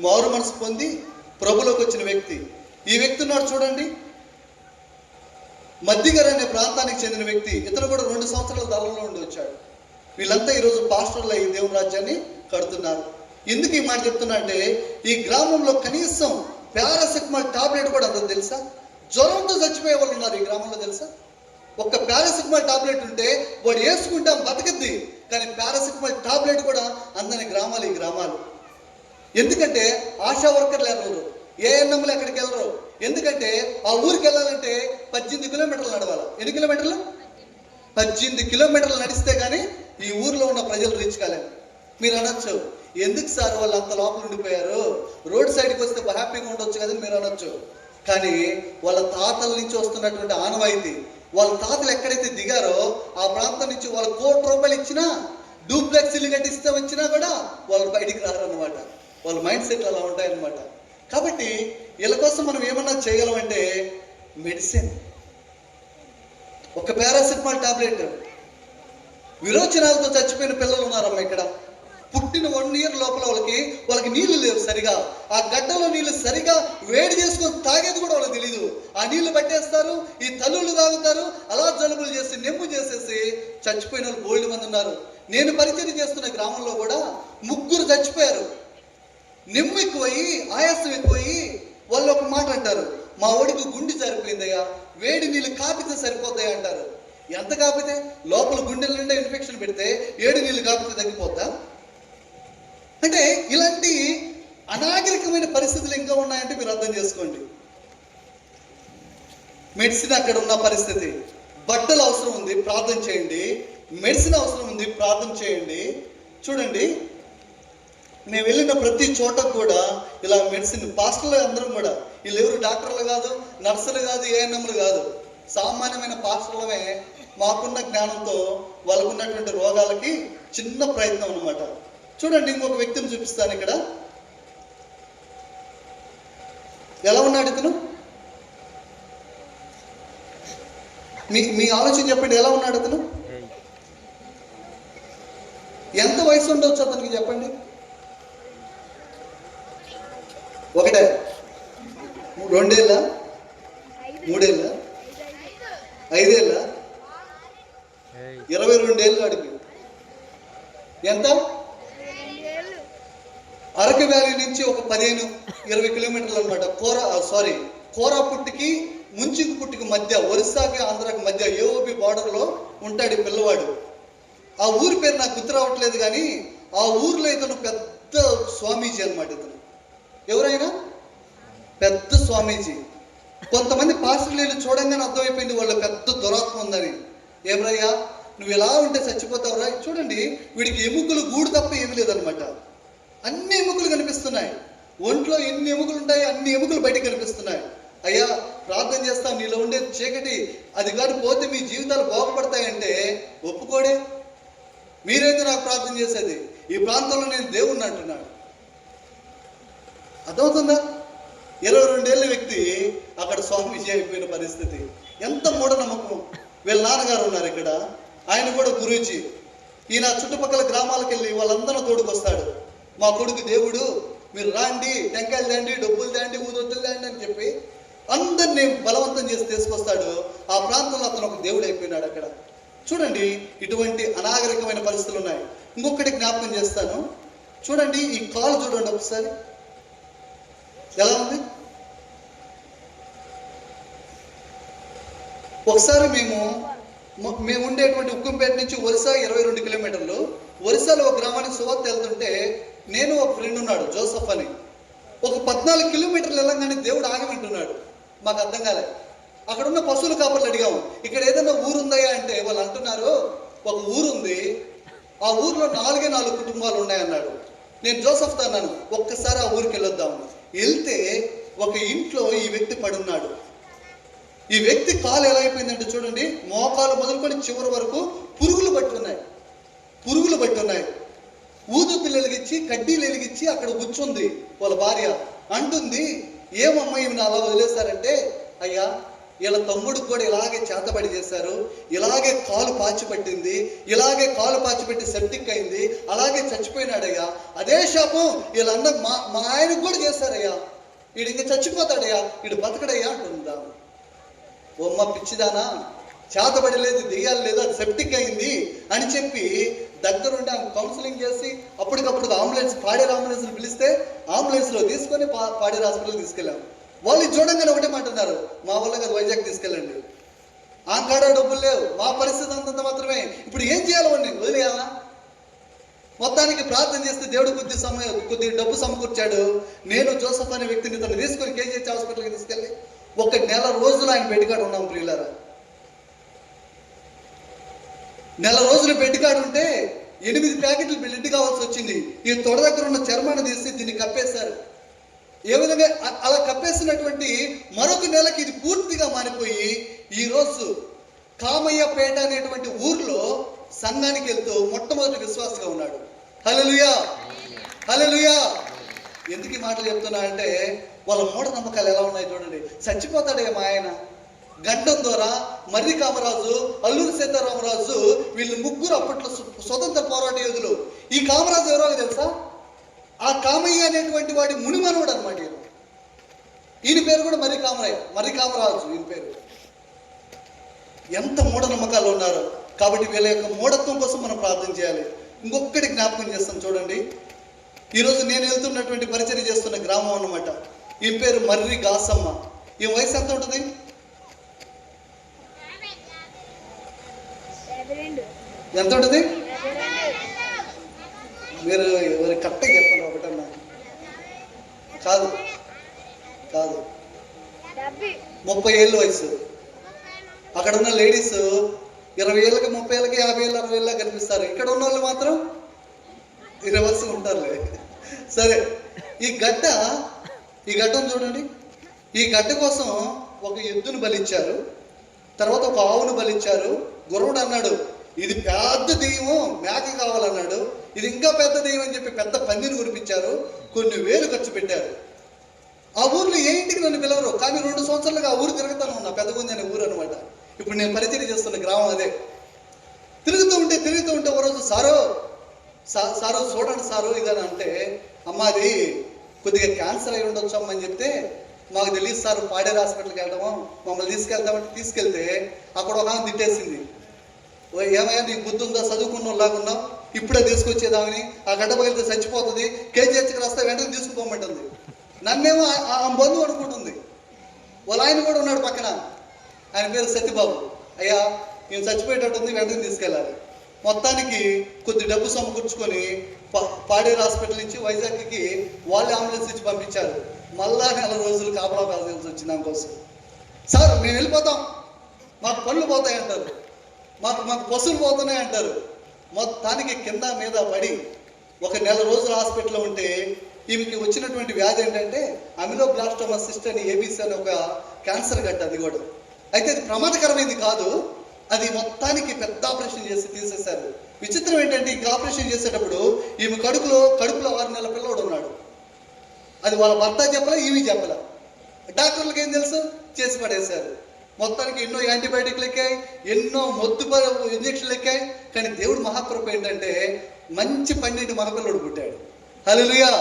మారు మనసు పొంది ప్రభులోకి వచ్చిన వ్యక్తి. ఈ వ్యక్తి ఉన్నాడు చూడండి, మద్దిగర్ అనే ప్రాంతానికి చెందిన వ్యక్తి. ఇతను కూడా 2 సంవత్సరాల దళంలో ఉండి వచ్చాడు. వీళ్ళంతా ఈరోజు పాస్టర్లు ఈ దేవుని రాజ్యాన్ని కడుతున్నారు. ఎందుకు ఈ మాట చెప్తున్నా అంటే, ఈ గ్రామంలో కనీసం పారాసిటమాల్ టాబ్లెట్ కూడా అందరూ తెలుసా? జ్వరంతో చచ్చిపోయే వాళ్ళు ఉన్నారు ఈ గ్రామంలో తెలుసా? ఒక్క పారాసిటమాల్ టాబ్లెట్ ఉంటే వాడు వేసుకుంటాం బతకద్ది, కానీ పారాసిటమాల్ టాబ్లెట్ కూడా అందని గ్రామాలు ఈ గ్రామాలు. ఎందుకంటే ఆశా వర్కర్లు ఎవరు, ఏఎన్ఎంలు ఎక్కడికి వెళ్ళరు. ఎందుకంటే ఆ ఊరికి వెళ్ళాలంటే 18 కిలోమీటర్లు నడవాలి. ఎన్ని కిలోమీటర్లు? 18 కిలోమీటర్లు నడిస్తే కానీ ఈ ఊర్లో ఉన్న ప్రజలు రీచ్ కాలేరు. మీరు అనొచ్చు, ఎందుకు సార్ వాళ్ళు అంత లోపల ఉండిపోయారు, రోడ్ సైడ్కి వస్తే హ్యాపీగా ఉండొచ్చు కదని మీరు అనొచ్చు. కానీ వాళ్ళ తాతల నుంచి వస్తున్నటువంటి ఆనవాయితీ, వాళ్ళ తాతలు ఎక్కడైతే దిగారో ఆ ప్రాంతం నుంచి వాళ్ళు ₹1,00,00,000 ఇచ్చినా, డూప్లెక్స్ ఇల్లు కట్టిస్తే వచ్చినా కూడా వాళ్ళు బయటికి రారన్నమాట. వాళ్ళ మైండ్ సెట్లు అలా ఉంటాయన్నమాట. కాబట్టి వీళ్ళ కోసం మనం ఏమన్నా చేయగలమంటే మెడిసిన్, ఒక పారాసిటమాల్ టాబ్లెట్. విరోచనాలతో చచ్చిపోయిన పిల్లలు ఉన్నారమ్మా ఇక్కడ. పుట్టిన 1 ఇయర్ లోపల వాళ్ళకి నీళ్లు లేవు సరిగా. ఆ గడ్డలో నీళ్లు సరిగా వేడి చేసుకొని తాగేది కూడా వాళ్ళకి తెలీదు. ఆ నీళ్లు పట్టేస్తారు, ఈ తల్లులు తాగుతారు, అలా జలుబులు చేసి నెమ్ము చేసేసి చచ్చిపోయిన వాళ్ళు బోల్డ్ మంది ఉన్నారు. నేను పరిచయం చేస్తున్న గ్రామంలో కూడా 3 చచ్చిపోయారు. నెమ్ము ఎక్కువయ్యి, ఆయాసం ఎక్కువయ్యి వాళ్ళు ఒక మాట అంటారు, మా ఒడికి గుండె సరిపోయిందయ్యా, వేడి నీళ్ళు కాపితే సరిపోతాయి అంటారు. ఎంత కాపితే? లోపల గుండెల నిండా ఇన్ఫెక్షన్ పెడితే 7 నీళ్ళు కాపితే తగ్గిపోద్దా? అంటే ఇలాంటి అనాగరికమైన పరిస్థితులు ఇంకా ఉన్నాయంటే మీరు అర్థం చేసుకోండి. మెడిసిన్ అక్కడ ఉన్న పరిస్థితి, బట్టలు అవసరం ఉంది, ప్రార్థన చేయండి. మెడిసిన్ అవసరం ఉంది, ప్రార్థన చేయండి. చూడండి, మేము వెళ్ళిన ప్రతి చోట కూడా ఇలా మెడిసిన్, పాస్టర్లు అందరం కూడా, వీళ్ళు ఎవరు డాక్టర్లు కాదు, నర్సులు కాదు, ఏఎన్ఎంలు కాదు, సామాన్యమైన పాస్టర్లమే. మాకున్న జ్ఞానంతో వాళ్ళకున్నటువంటి రోగాలకి చిన్న ప్రయత్నం అన్నమాట. చూడండి, ఇంకొక వ్యక్తిని చూపిస్తాను ఇక్కడ. ఎలా ఉన్నాడు ఇతను? మీ ఆలోచన చెప్పండి, ఎలా ఉన్నాడు అతను? ఎంత వయసు ఉండొచ్చు అతనికి చెప్పండి? 1, 2 ఏళ్ళ, 3 ఏళ్ళ, 5 ఏళ్ళ, 22 ఏళ్ళు అడిగి. ఎంత? అరకు వ్యాలీ నుంచి ఒక 15-20 కిలోమీటర్లు అనమాట. కోరాపుట్టికి ముంచిపుట్టికి మధ్య, ఒరిస్సాకి ఆంధ్రాకి మధ్య ఏఓబి బార్డర్లో ఉంటాడు ఈ పిల్లవాడు. ఆ ఊరి పేరు నాకు గుర్తు రావట్లేదు, కానీ ఆ ఊర్లో ఇతను పెద్ద స్వామీజీ అనమాట. ఇతను ఎవరైనా పెద్ద స్వామీజీ. కొంతమంది పాస్టర్లు చూడంగానే అర్థమైపోయింది వాళ్ళు పెద్ద దురాత్మ ఉందని. ఏమరయ్యా నువ్వు ఎలా ఉంటే చచ్చిపోతావురా? చూడండి, వీడికి ఎముకలు గూడు తప్ప ఏమి లేదనమాట. అన్ని ఎముకలు కనిపిస్తున్నాయి. ఒంట్లో ఎన్ని ఎముకలు ఉంటాయి, అన్ని ఎముకలు బయటకు కనిపిస్తున్నాయి. అయ్యా ప్రార్థన చేస్తాం, నీలో ఉండే చీకటి అది కాదు పోతే మీ జీవితాలు బాగుపడతాయంటే ఒప్పుకోడే. మీరైతే నాకు ప్రార్థన చేసేది, ఈ ప్రాంతంలో నేను దేవుణ్ణి అంటున్నాడు. అర్థమవుతుందా? 22 ఏళ్ళ వ్యక్తి అక్కడ స్వామీజీ అయిపోయిన పరిస్థితి. ఎంత మూఢనమ్మకం. వీళ్ళ నాన్నగారు ఉన్నారు ఇక్కడ, ఆయన కూడా గురూజీ. ఈయన చుట్టుపక్కల గ్రామాలకు వెళ్ళి వాళ్ళందరూ తోడుకొస్తాడు. మా కొడుకు దేవుడు, మీరు రాండి, టెంకాయలు తేండి, డబ్బులు తేండి, ఊదొత్తులు తేండి అని చెప్పి అందరినీ బలవంతం చేసి తీసుకొస్తాడు. ఆ ప్రాంతంలో అతను ఒక దేవుడు అయిపోయినాడు అక్కడ. చూడండి, ఇటువంటి అనాగరికమైన పరిస్థితులు ఉన్నాయి. ఇంకొకటి జ్ఞాపకం చేస్తాను. చూడండి, ఈ కాలు చూడండి ఒకసారి ఎలా ఉంది. ఒకసారి మేము ఉండేటువంటి ఉక్కంపేట నుంచి ఒరిస్సా 22 కిలోమీటర్లు. ఒరిస్సాలో ఒక గ్రామానికి సువార్త వెళ్తుంటే నేను ఒక ఫ్రెండ్ ఉన్నాడు జోసఫ్ అని. ఒక 14 కిలోమీటర్లు వెళ్ళంగానే దేవుడు ఆగమంటున్నాడు. మాకు అర్థం కాలే. అక్కడ ఉన్న పశువుల కాపర్లు అడిగాము, ఇక్కడ ఏదైనా ఊరు ఉందయ్యా అంటే వాళ్ళు అంటున్నారు ఒక ఊరు ఉంది, ఆ ఊర్లో 4 కుటుంబాలు ఉన్నాయన్నాడు. నేను జోసఫ్తో అన్నాను, ఒక్కసారి ఆ ఊరికి వెళ్ళొద్దాము. వెళ్తే ఒక ఇంట్లో ఈ వ్యక్తి పడున్నాడు. ఈ వ్యక్తి కాలు ఎలా అయిపోయిందంటే చూడండి, మోకాలు మొదలుకొని చివరి వరకు పురుగులు పట్టి ఉన్నాయి. ఊదు పిల్లలకిచ్చి కడ్డీలు వెలిగించి అక్కడ కూర్చుంది. వాళ్ళ భార్య అంటుంది, ఏమమ్మా ఈమెను అలా వదిలేశారంటే, అయ్యా వీళ్ళ తమ్ముడికి కూడా ఇలాగే చేతబడి చేశారు, ఇలాగే కాలు పాచిపట్టింది, ఇలాగే కాలు పాచిపెట్టి సెప్టిక్ అయింది, అలాగే చచ్చిపోయినాడయ్యా. అదే శాపం వీళ్ళందరూ మా ఆయనకు కూడా చేశారయ్యా. వీడు ఇంకా చచ్చిపోతాడయ్యా, వీడు బతకడయ్యా అంటుందా. ఓమ్మ పిచ్చిదానా, చేతబడి లేదు, దెయ్యాలు లేదు, అది సెప్టిక్ అయింది అని చెప్పి దగ్గరుండి ఆమె కౌన్సిలింగ్ చేసి అప్పటికప్పుడు పాడేరు అంబులెన్స్ని పిలిస్తే అంబులెన్స్లో తీసుకొని పాడేరు హాస్పిటల్కి తీసుకెళ్ళాము. వాళ్ళు చూడంగానే ఒకటే మాట్లాడారు, మా వల్ల కదా వైజాగ్ తీసుకెళ్ళండి, ఆ కాడ డబ్బులు లేవు, మా పరిస్థితి అంతంత మాత్రమే, ఇప్పుడు ఏం చేయాలి వాడిని వదిలేయాలా. మొత్తానికి ప్రార్థన చేస్తే దేవుడు కొద్ది డబ్బు సమకూర్చాడు. నేను జోసఫ్ అనే వ్యక్తిని తను తీసుకొని కేజీహెచ్ హాస్పిటల్కి తీసుకెళ్ళి 1 నెల రోజులు ఆయన బెడ్కాడు ఉన్నాం. ప్రియులారా, 1 నెల రోజులు బెడ్కాడు ఉంటే 8 ప్యాకెట్లు బ్లడ్ కావాల్సి వచ్చింది. ఈ తొడ దగ్గర ఉన్న చర్మాన్ని తీసి దీన్ని కప్పేశారు. ఏ విధంగా అలా కప్పేసినటువంటి మరొక నెలకి ఇది పూర్తిగా మారిపోయి ఈరోజు కామయ్యపేట అనేటువంటి ఊర్లో సంఘానికి వెళ్తూ మొట్టమొదటి విశ్వాసగా ఉన్నాడు. హల్లెలూయా, హల్లెలూయా. ఎందుకు ఈ మాటలు చెప్తున్నా అంటే వాళ్ళ మూఢనమ్మకాలు ఎలా ఉన్నాయి చూడండి. చచ్చిపోతాడే మా ఆయన, గంటం ద్వారా మర్రి కామరాజు, అల్లూరి సీతారామరాజు, వీళ్ళు ముగ్గురు అప్పట్లో స్వతంత్ర పోరాట యోధులు. ఈ కామరాజు ఎవరో తెలుసా? ఆ కామయ్య అనేటువంటి వాడి మునిమనుడు అనమాట. ఈయన పేరు కూడా మర్రి కామరాజు ఈయన పేరు. ఎంత మూఢనమ్మకాలు ఉన్నారు. కాబట్టి వీళ్ళ యొక్క మూఢత్వం కోసం మనం ప్రార్థన చేయాలి. ఇంకొకటి జ్ఞాపకం చేస్తాం చూడండి. ఈరోజు నేను వెళ్తున్నటువంటి పరిచర్య చేస్తున్న గ్రామం అన్నమాట. ఈ పేరు మర్రి గాసమ్మ. ఈ వయసు ఎంత ఉంటుంది? ఎంత ఉంటుంది? మీరు ఎవరి కరెక్ట్గా చెప్పండి. ఒకటన్నా కాదు 30 ఏళ్ళ వయసు. అక్కడ ఉన్న లేడీస్ 20 ఏళ్ళకి, 30 ఏళ్ళకి, 50 ఏళ్ళ, 60 ఏళ్ళ కనిపిస్తారు. ఇక్కడ ఉన్న వాళ్ళు మాత్రం 20 ఉంటారులే. సరే, ఈ గడ్డం చూడండి. ఈ గడ్డ కోసం ఒక ఎద్దును బలిచ్చారు, తర్వాత ఒక ఆవును బలిచ్చారు. గుర్రుడు అన్నాడు, ఇది పెద్ద దెయ్యము, మేక కావాలన్నాడు. ఇది ఇంకా పెద్ద దెయ్యం అని చెప్పి పెద్ద పందిని కురిపించారు. కొన్ని వేలు ఖర్చు పెట్టారు. ఆ ఊర్లో ఏ ఇంటికి నన్ను పిలవరు, కానీ 2 సంవత్సరాలుగా ఆ ఊరు తిరుగుతాను ఉన్నా. పెద్దగుంది అనే ఊరు అనమాట. ఇప్పుడు నేను పరిచయం చేస్తున్న గ్రామం అదే. తిరుగుతూ ఉంటే ఒక రోజు సారు చూడండి సారు ఇదని అంటే, అమ్మ అది కొద్దిగా క్యాన్సర్ అయి ఉండొచ్చు అమ్మని చెప్తే, మాకు తెలియదు సార్, పాడేరు హాస్పిటల్కి వెళ్ళడము, మమ్మల్ని తీసుకెళ్తామంటే తీసుకెళ్తే అక్కడ ఒక ఆమె తిట్టేసింది. ఏమయ్యా నీకు బుద్ధి ఉందా, చదువుకున్న లాగున్నావు, ఇప్పుడే తీసుకొచ్చేదామని, ఆ గడ్డ పగిలితే చచ్చిపోతుంది, కేజీహెచ్కి రాస్తే వెంటనే తీసుకుపోమంటుంది. నన్నేమో ఆ బంధువు అనుకుంటుంది. వాళ్ళ ఆయన కూడా ఉన్నాడు పక్కన, ఆయన పేరు సత్యబాబు. అయ్యా నేను చచ్చిపోయేటట్టుంది, వెంటనే తీసుకెళ్ళాలి. మొత్తానికి కొద్ది డబ్బు సమకూర్చుకొని పాడేరు హాస్పిటల్ నుంచి వైజాగ్కి వాళ్ళే అంబులెన్స్ ఇచ్చి పంపించారు. మళ్ళా 4 రోజులు కాపలా కావాల్సి వచ్చింది దానికోసం. సార్ మేము వెళ్ళిపోతాం, మాకు పళ్ళు పోతాయి అంటారు, మాకు పశువులు పోతున్నాయి అంటారు. మొత్తానికి కింద మీద పడి 1 నెల రోజులు హాస్పిటల్లో ఉంటే ఈమెకి వచ్చినటువంటి వ్యాధి ఏంటంటే అమిలోబ్లాస్టోమా సిస్ట్ అని, ఏబీసీ అని ఒక క్యాన్సర్ గడ్డ. అది కూడా అయితే అది ప్రమాదకరమైనది కాదు. అది మొత్తానికి పెద్ద ఆపరేషన్ చేసి తీసేశారు. విచిత్రం ఏంటంటే ఈ ఆపరేషన్ చేసేటప్పుడు ఈమె కడుపులో 6 నెలల పిల్లవాడు ఉన్నాడు. అది వాళ్ళ భర్త చెప్పలే, ఈమె చెప్పలే. డాక్టర్లకు ఏం తెలుసు, చేసి పడేశారు. మొత్తానికి ఎన్నో యాంటీబయాటిక్లు ఎక్కాయి, ఎన్నో మొద్దు ఇంజక్షన్లు ఎక్కాయి. కానీ దేవుడు మహాకృప ఏంటంటే మంచి 12 మగపిల్లడు పుట్టాడు. హల్లెలూయా,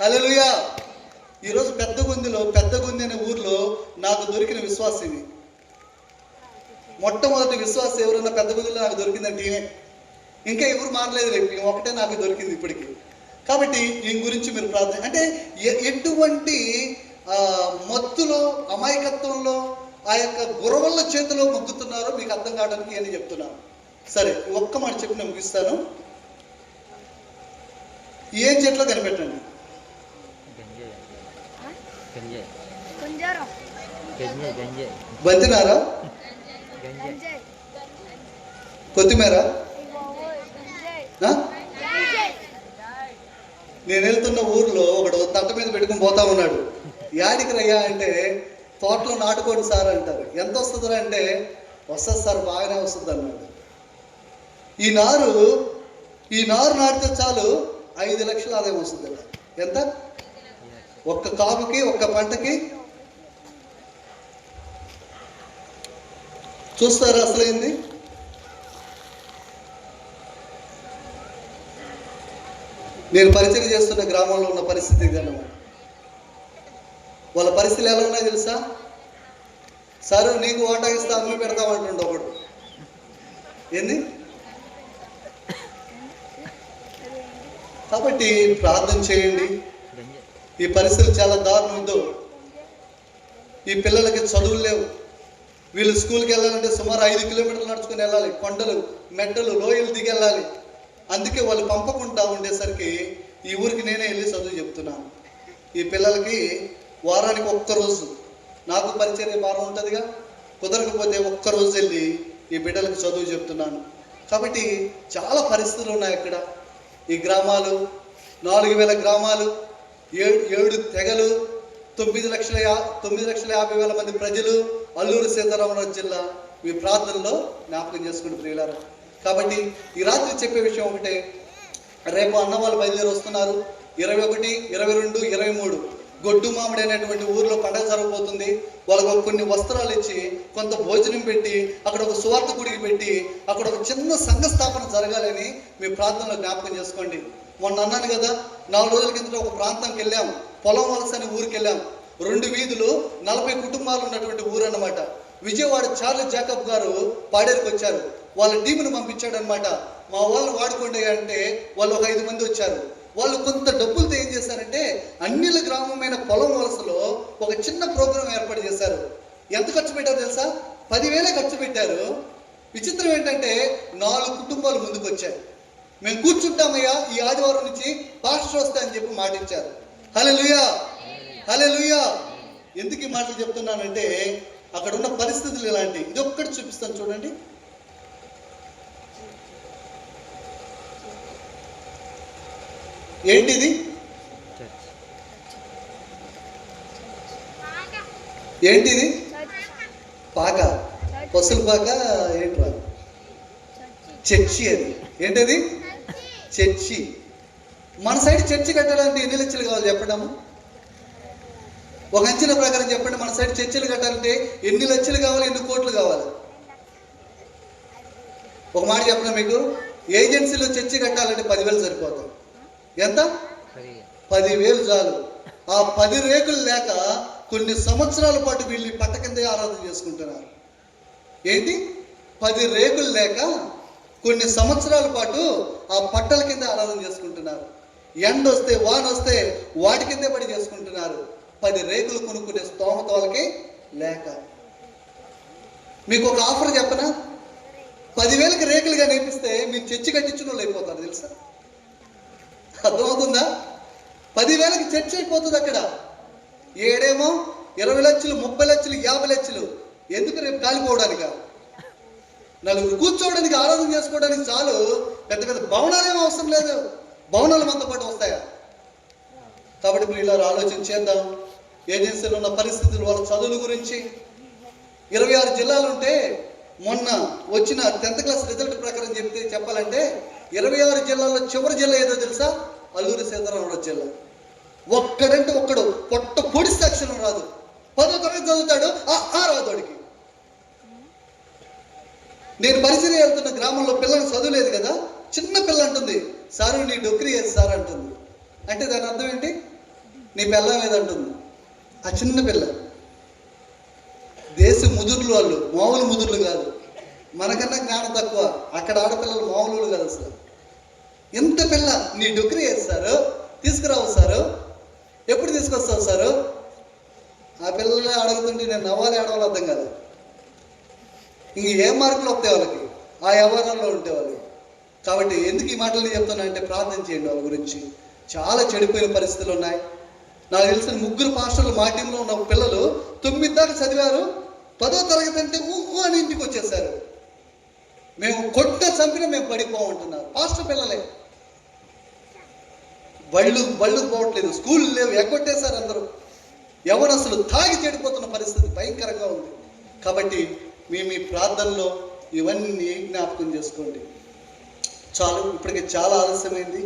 హల్లెలూయా. ఈరోజు పెద్దగుంది అనే ఊర్లో నాకు దొరికిన విశ్వాసం ఇది. మొట్టమొదటి విశ్వాసం ఎవరన్నా పెద్దగుందిలో నాకు దొరికిందంటే ఈమె. ఇంకా ఎవరు మారలేదు, రేపు ఒకటే నాకు దొరికింది ఇప్పటికి. కాబట్టి దీని గురించి మీరు ప్రార్థన అంటే ఎటువంటి మత్తులో, అమాయకత్వంలో ఆ యొక్క గురవల్ల చేతిలో మొక్కుతున్నారో మీకు అర్థం కావడానికి అని చెప్తున్నాను. సరే, ఒక్క మాట చెప్పి నేను ముగిస్తాను. ఏం చెట్లో కనిపెట్టండి. బంతినారా, కొత్తిమీర. నేను వెళ్తున్న ఊర్లో ఒకడు తట్ట మీద పెట్టుకుని పోతా ఉన్నాడు. యాడికి రయ్యా అంటే తోటలో నాటుకోండి సార్ అంటారు. ఎంత వస్తుందా అంటే వస్తుంది సార్, బాగానే వస్తుంది అన్నాడు. ఈ నారు నాటితే చాలు 5 లక్షల ఆదాయం వస్తుంది. ఎంత? ఒక్క కాపుకి, ఒక్క పంటకి. చూస్తారా అసలైంది? నేను పరిచయం చేస్తున్న గ్రామంలో ఉన్న పరిస్థితి ఇది అన్నమాట. వాళ్ళ పరిస్థితులు ఎలా ఉన్నాయో తెలుసా? సార్ నీకు వాటా ఇస్తా, అమ్మి పెడతామంటుండే ఒకడు. ఏంది? కాబట్టి ప్రార్థన చేయండి. ఈ పరిస్థితులు చాలా దారుణంతో. ఈ పిల్లలకి చదువులు లేవు. వీళ్ళు స్కూల్కి వెళ్ళాలంటే సుమారు 5 కిలోమీటర్లు నడుచుకుని వెళ్ళాలి. కొండలు, మెట్టలు, లోయలు దిగి వెళ్ళాలి. అందుకే వాళ్ళు పంపకుండా ఉండేసరికి ఈ ఊరికి నేనే వెళ్ళి చదువు చెప్తున్నాను. ఈ పిల్లలకి వారానికి ఒక్కరోజు, నాకు పరిచర్య వారం ఉంటుందిగా, కుదరకపోతే ఒక్కరోజు వెళ్ళి ఈ బిడ్డలకు చదువు చెప్తున్నాను. కాబట్టి చాలా పరిస్థితులు ఉన్నాయి అక్కడ. ఈ గ్రామాలు 4,000 గ్రామాలు, 7 తెగలు, 9,50,000 మంది ప్రజలు, అల్లూరు సీతారామరాజు జిల్లా. మీ ప్రార్థనలో జ్ఞాపకం చేసుకుని ప్రియులారా. కాబట్టి ఈ రాత్రి చెప్పే విషయం ఒకటే. రేపు అన్న వాళ్ళు బయలుదేరి వస్తున్నారు. 21, 22, 23 గొడ్డు మామిడి అనేటువంటి ఊర్లో పండగ జరగబోతుంది. వాళ్ళకు కొన్ని వస్త్రాలు ఇచ్చి, కొంత భోజనం పెట్టి, అక్కడ ఒక సువార్త గుడికి పెట్టి, అక్కడ ఒక చిన్న సంఘ స్థాపన జరగాలని మీ ప్రార్థనలో జ్ఞాపకం చేసుకోండి. మొన్న అన్నాను కదా, 4 రోజుల కిందట ఒక ప్రాంతానికి వెళ్ళాం. పొలం వలస అనే ఊరికి వెళ్ళాం. 2 వీధులు, 40 కుటుంబాలు ఉన్నటువంటి ఊరు అన్నమాట. విజయవాడ చార్లెస్ జాకబ్ గారు పాడేరుకు వచ్చారు. వాళ్ళ టీంను పంపించాడు అనమాట. మా వాళ్ళని వాడుకోండి అంటే వాళ్ళు ఒక 5 మంది వచ్చారు. వాళ్ళు కొంత డబ్బులతో ఏం చేశారంటే అన్నిల గ్రామమైన పొలం వలసలో ఒక చిన్న ప్రోగ్రాం ఏర్పాటు చేశారు. ఎంత ఖర్చు పెట్టారో తెలుసా? 10,000 ఖర్చు పెట్టారు. విచిత్రం ఏంటంటే 4 కుటుంబాలు ముందుకు వచ్చాయి. మేము కూర్చుంటామయ్యా, ఈ ఆదివారం నుంచి పాస్టర్ వస్తా అని చెప్పి మాటించారు. హల్లెలూయా, హల్లెలూయా. ఎందుకు ఈ మాటలు చెప్తున్నానంటే అక్కడ ఉన్న పరిస్థితులు ఇలాంటి. ఇది ఒక్కటి చూపిస్తాను చూడండి. ఏంటిది? ఏంటిది? పాక, పసులు పాక ఏంట్రా? చర్చి. అది ఏంటది? చర్చి. మన సైడ్ చర్చి కట్టాలంటే ఎన్ని లక్షలు కావాలి చెప్పడము? ఒక అంచనా ప్రకారం చెప్పండి. మన సైడ్ చర్చిలు కట్టాలంటే ఎన్ని లక్షలు కావాలి, ఎన్ని కోట్లు కావాలి? ఒక మాట చెప్పనా మీకు, ఏజెన్సీలో చర్చి కట్టాలంటే 10,000 సరిపోతాయి. ఎంత? 10,000 చాలు. ఆ 10 రేకులు లేక కొన్ని సంవత్సరాల పాటు వీళ్ళు పట్ట కిందే ఆరాధన చేసుకుంటున్నారు. ఏంటి? 10 రేకులు లేక కొన్ని సంవత్సరాల పాటు ఆ పట్టల కింద ఆరాధన చేసుకుంటున్నారు. ఎండ వస్తే, వాన వస్తే వాటి కిందే పడి చేసుకుంటున్నారు. 10 రేకులు కొనుక్కునే స్తోమత వాళ్ళకి లేక. మీకు ఒక ఆఫర్ చెప్పనా? 10,000కి రేకులుగా నేర్పిస్తే మీరు చర్చి కట్టించిన వాళ్ళు అయిపోతారు తెలుసా? అర్థమవుతుందా? 10,000కి చర్చ అయిపోతుంది అక్కడ. ఏడేమో 20 లక్షలు, 30 లక్షలు, 50 లక్షలు. ఎందుకు? రేపు కాలిపోవడానిక? నలుగురు కూర్చోవడానికి, ఆరాధన చేసుకోవడానికి చాలు. పెద్ద పెద్ద భవనాలు ఏమో అవసరం లేదు. భవనాలు మనతో పాటు వస్తాయా? కాబట్టి మీరు ఇలా ఆలోచన చేద్దాం. ఏజెన్సీలో ఉన్న పరిస్థితులు, వాళ్ళ చదువుల గురించి. 26 జిల్లాలు ఉంటే మొన్న వచ్చిన 10th క్లాస్ రిజల్ట్ ప్రకారం చెప్పాలంటే 26 జిల్లాల్లో చివరి జిల్లా ఏదో తెలుసా? అల్లూరి సీతారామరాజు జిల్లా. ఒక్కడంటే ఒక్కడు పొట్ట పొడిస్తే అక్షరం రాదు. 10వ తరగతి చదువుతాడు, రాదు వాడికి. నేను పరిచయం వెళ్తున్న గ్రామంలో పిల్లలకు చదువు లేదు కదా, చిన్న పిల్ల అంటుంది, సారు నీ డొక్రీ ఏది సార్ అంటుంది. అంటే దాని అర్థం ఏంటి? నీ పిల్లం లేదంటుంది ఆ చిన్న పిల్ల. దేశ ముదురులు వాళ్ళు, మామూలు ముదురులు కాదు. మనకన్నా జ్ఞానం తక్కువ. అక్కడ ఆడపిల్లలు మామూలు కాదు అసలు. ఎంత పిల్ల, నీ డొక్రీ ఏది సారు, తీసుకురావు సారు, ఎప్పుడు తీసుకొస్తావు సారు? ఆ పిల్లల పిల్లలే అడుగుతుంటే నేను నవ్వాలి ఆడవాళ్ళు అర్థం కాదు. ఇంక ఏ మార్కులు వస్తాయి వాళ్ళకి, ఆ వ్యవహారాల్లో ఉంటే వాళ్ళు. కాబట్టి ఎందుకు ఈ మాటలు చెప్తున్నా అంటే ప్రార్థన చేయండి వాళ్ళ గురించి. చాలా చెడిపోయిన పరిస్థితులు ఉన్నాయి. నాకు తెలిసిన 3 పాస్టర్లు మా టీంలో ఉన్న పిల్లలు 9 దాకా చదివారు, 10వ తరగతి అంటే ఊహు అని ఇంటికి వచ్చేసారు. మేము కొట్ట చంపినా మేము పడిపోమంటున్నారు. పాస్టర్ పిల్లలే. బళ్ళు పోవట్లేదు, స్కూల్ లేవు, ఎగ్గొట్టేశారు అందరూ. యవ్వనస్తులు తాగి చెడిపోతున్న పరిస్థితి భయంకరంగా ఉంది. కాబట్టి మీ ప్రార్థనలో ఇవన్నీ జ్ఞాపకం చేసుకోండి. చాలు, ఇప్పటికి చాలా ఆలస్యమైంది.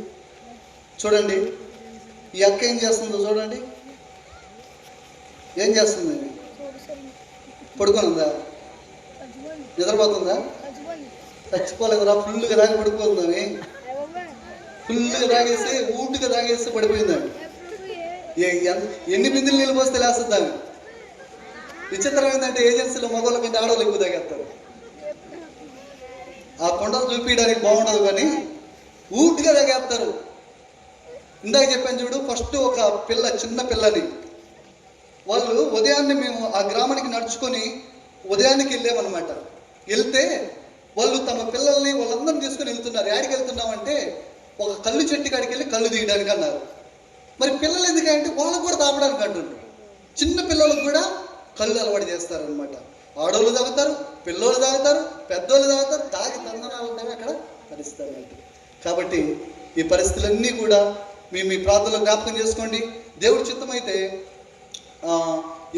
చూడండి ఈ అక్క ఏం చేస్తుందో చూడండి. ఏం చేస్తుంది? పడుకోనుందా? నిద్రపోతుందా? చచ్చిపోలేదురా, ఫుల్గా తాగి పడుకోందామి. ఫుల్గా తాగేసి ఊటుగా తాగేసి పడిపోయిందాన్ని. ఎన్ని బిందులు నీళ్ళు పోస్తే లేస్తుందాన్ని. విచిత్రం ఏంటంటే ఏజెన్సీలో మగవాళ్ళ కంటే ఆడవాళ్ళు ఎక్కువ తాగేస్తారు. ఆ కొండలు చూపించడానికి బాగుండదు కానీ ఊటుగా తాగేస్తారు. ఇందాక చెప్పాను చూడు, ఫస్ట్ ఒక చిన్న పిల్లని వాళ్ళు ఉదయాన్నే మేము ఆ గ్రామానికి నడుచుకొని ఉదయానికి వెళ్ళామన్నమాట. వెళ్తే వాళ్ళు తమ పిల్లల్ని వాళ్ళందరినీ తీసుకొని వెళ్తున్నారు. యాడికి వెళ్తున్నామంటే ఒక కళ్ళు చెట్టు కాడికి వెళ్ళి కళ్ళు తీయడానికి అన్నారు. మరి పిల్లలు ఎందుకంటే వాళ్ళకు కూడా తాపడానికి అంటున్నారు. చిన్న పిల్లలకు కూడా కళ్ళు అలవాటు చేస్తారనమాట. ఆడవాళ్ళు తాగుతారు, పిల్లోళ్ళు తాగుతారు, పెద్దోళ్ళు తాగుతారు, తాగి తందనాలు ఉంటాయి అక్కడ పరిస్థితులు. కాబట్టి ఈ పరిస్థితులన్నీ కూడా మీ ప్రార్థనలో జ్ఞాపకం చేసుకోండి. దేవుడి చిత్తమైతే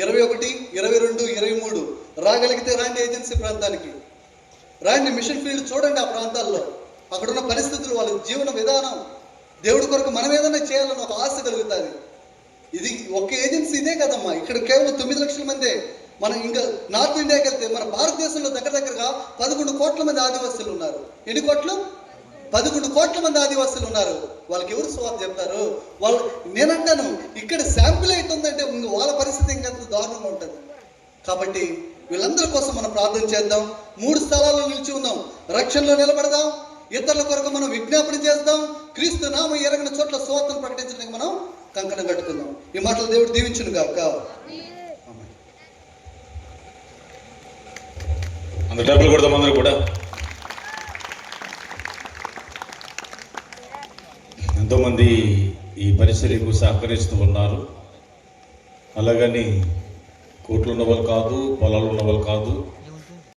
21, 22, 23 రాగలిగితే రాండి. ఏజెన్సీ ప్రాంతానికి రాండి. మిషన్ ఫీల్డ్ చూడండి. ఆ ప్రాంతాల్లో అక్కడున్న పరిస్థితులు, వాళ్ళ జీవన విధానం, దేవుడి కొరకు మనం ఏదైనా చేయాలని ఒక ఆశ కలుగుతుంది. ఇది ఒక ఏజెన్సీ ఇదే కదమ్మా. ఇక్కడ కేవలం 9 లక్షల మందే. మనం ఇంకా నార్త్ ఇండియాకి వెళ్తే మన భారతదేశంలో దగ్గరగా 11 కోట్ల మంది ఆదివాసులు ఉన్నారు. ఎన్ని కోట్లు? 11 కోట్ల మంది ఆదివాసులు ఉన్నారు. వాళ్ళకి ఎవరు సువార్త చెప్తారు? వాళ్ళు, నేనంటాను ఇక్కడ శాంపిల్ అవుతుందంటే వాళ్ళ పరిస్థితి ఇంకా దారుణంగా ఉంటుంది. కాబట్టి వీళ్ళందరి కోసం మనం ప్రార్థన చేద్దాం. 3 స్థలాల్లో నిలిచి ఉందాం. రక్షణలో నిలబడదాం. ఇతరుల కొరకు మనం విజ్ఞాపన చేద్దాం. క్రీస్తు నామం ఎరగిన చోట్ల సువార్తను ప్రకటించడానికి మనం కంకణం కట్టుకుందాం. ఈ మాటలు దేవుడు దీవించును గాక. అందరు డబ్బులు కొడదాం. అందరూ కూడా ఎంతోమంది ఈ పరిచర్యకు సహకరిస్తూ ఉన్నారు. అలాగని కోట్లు ఉన్నవాళ్ళు కాదు, పొలాలు ఉన్నవాళ్ళు కాదు,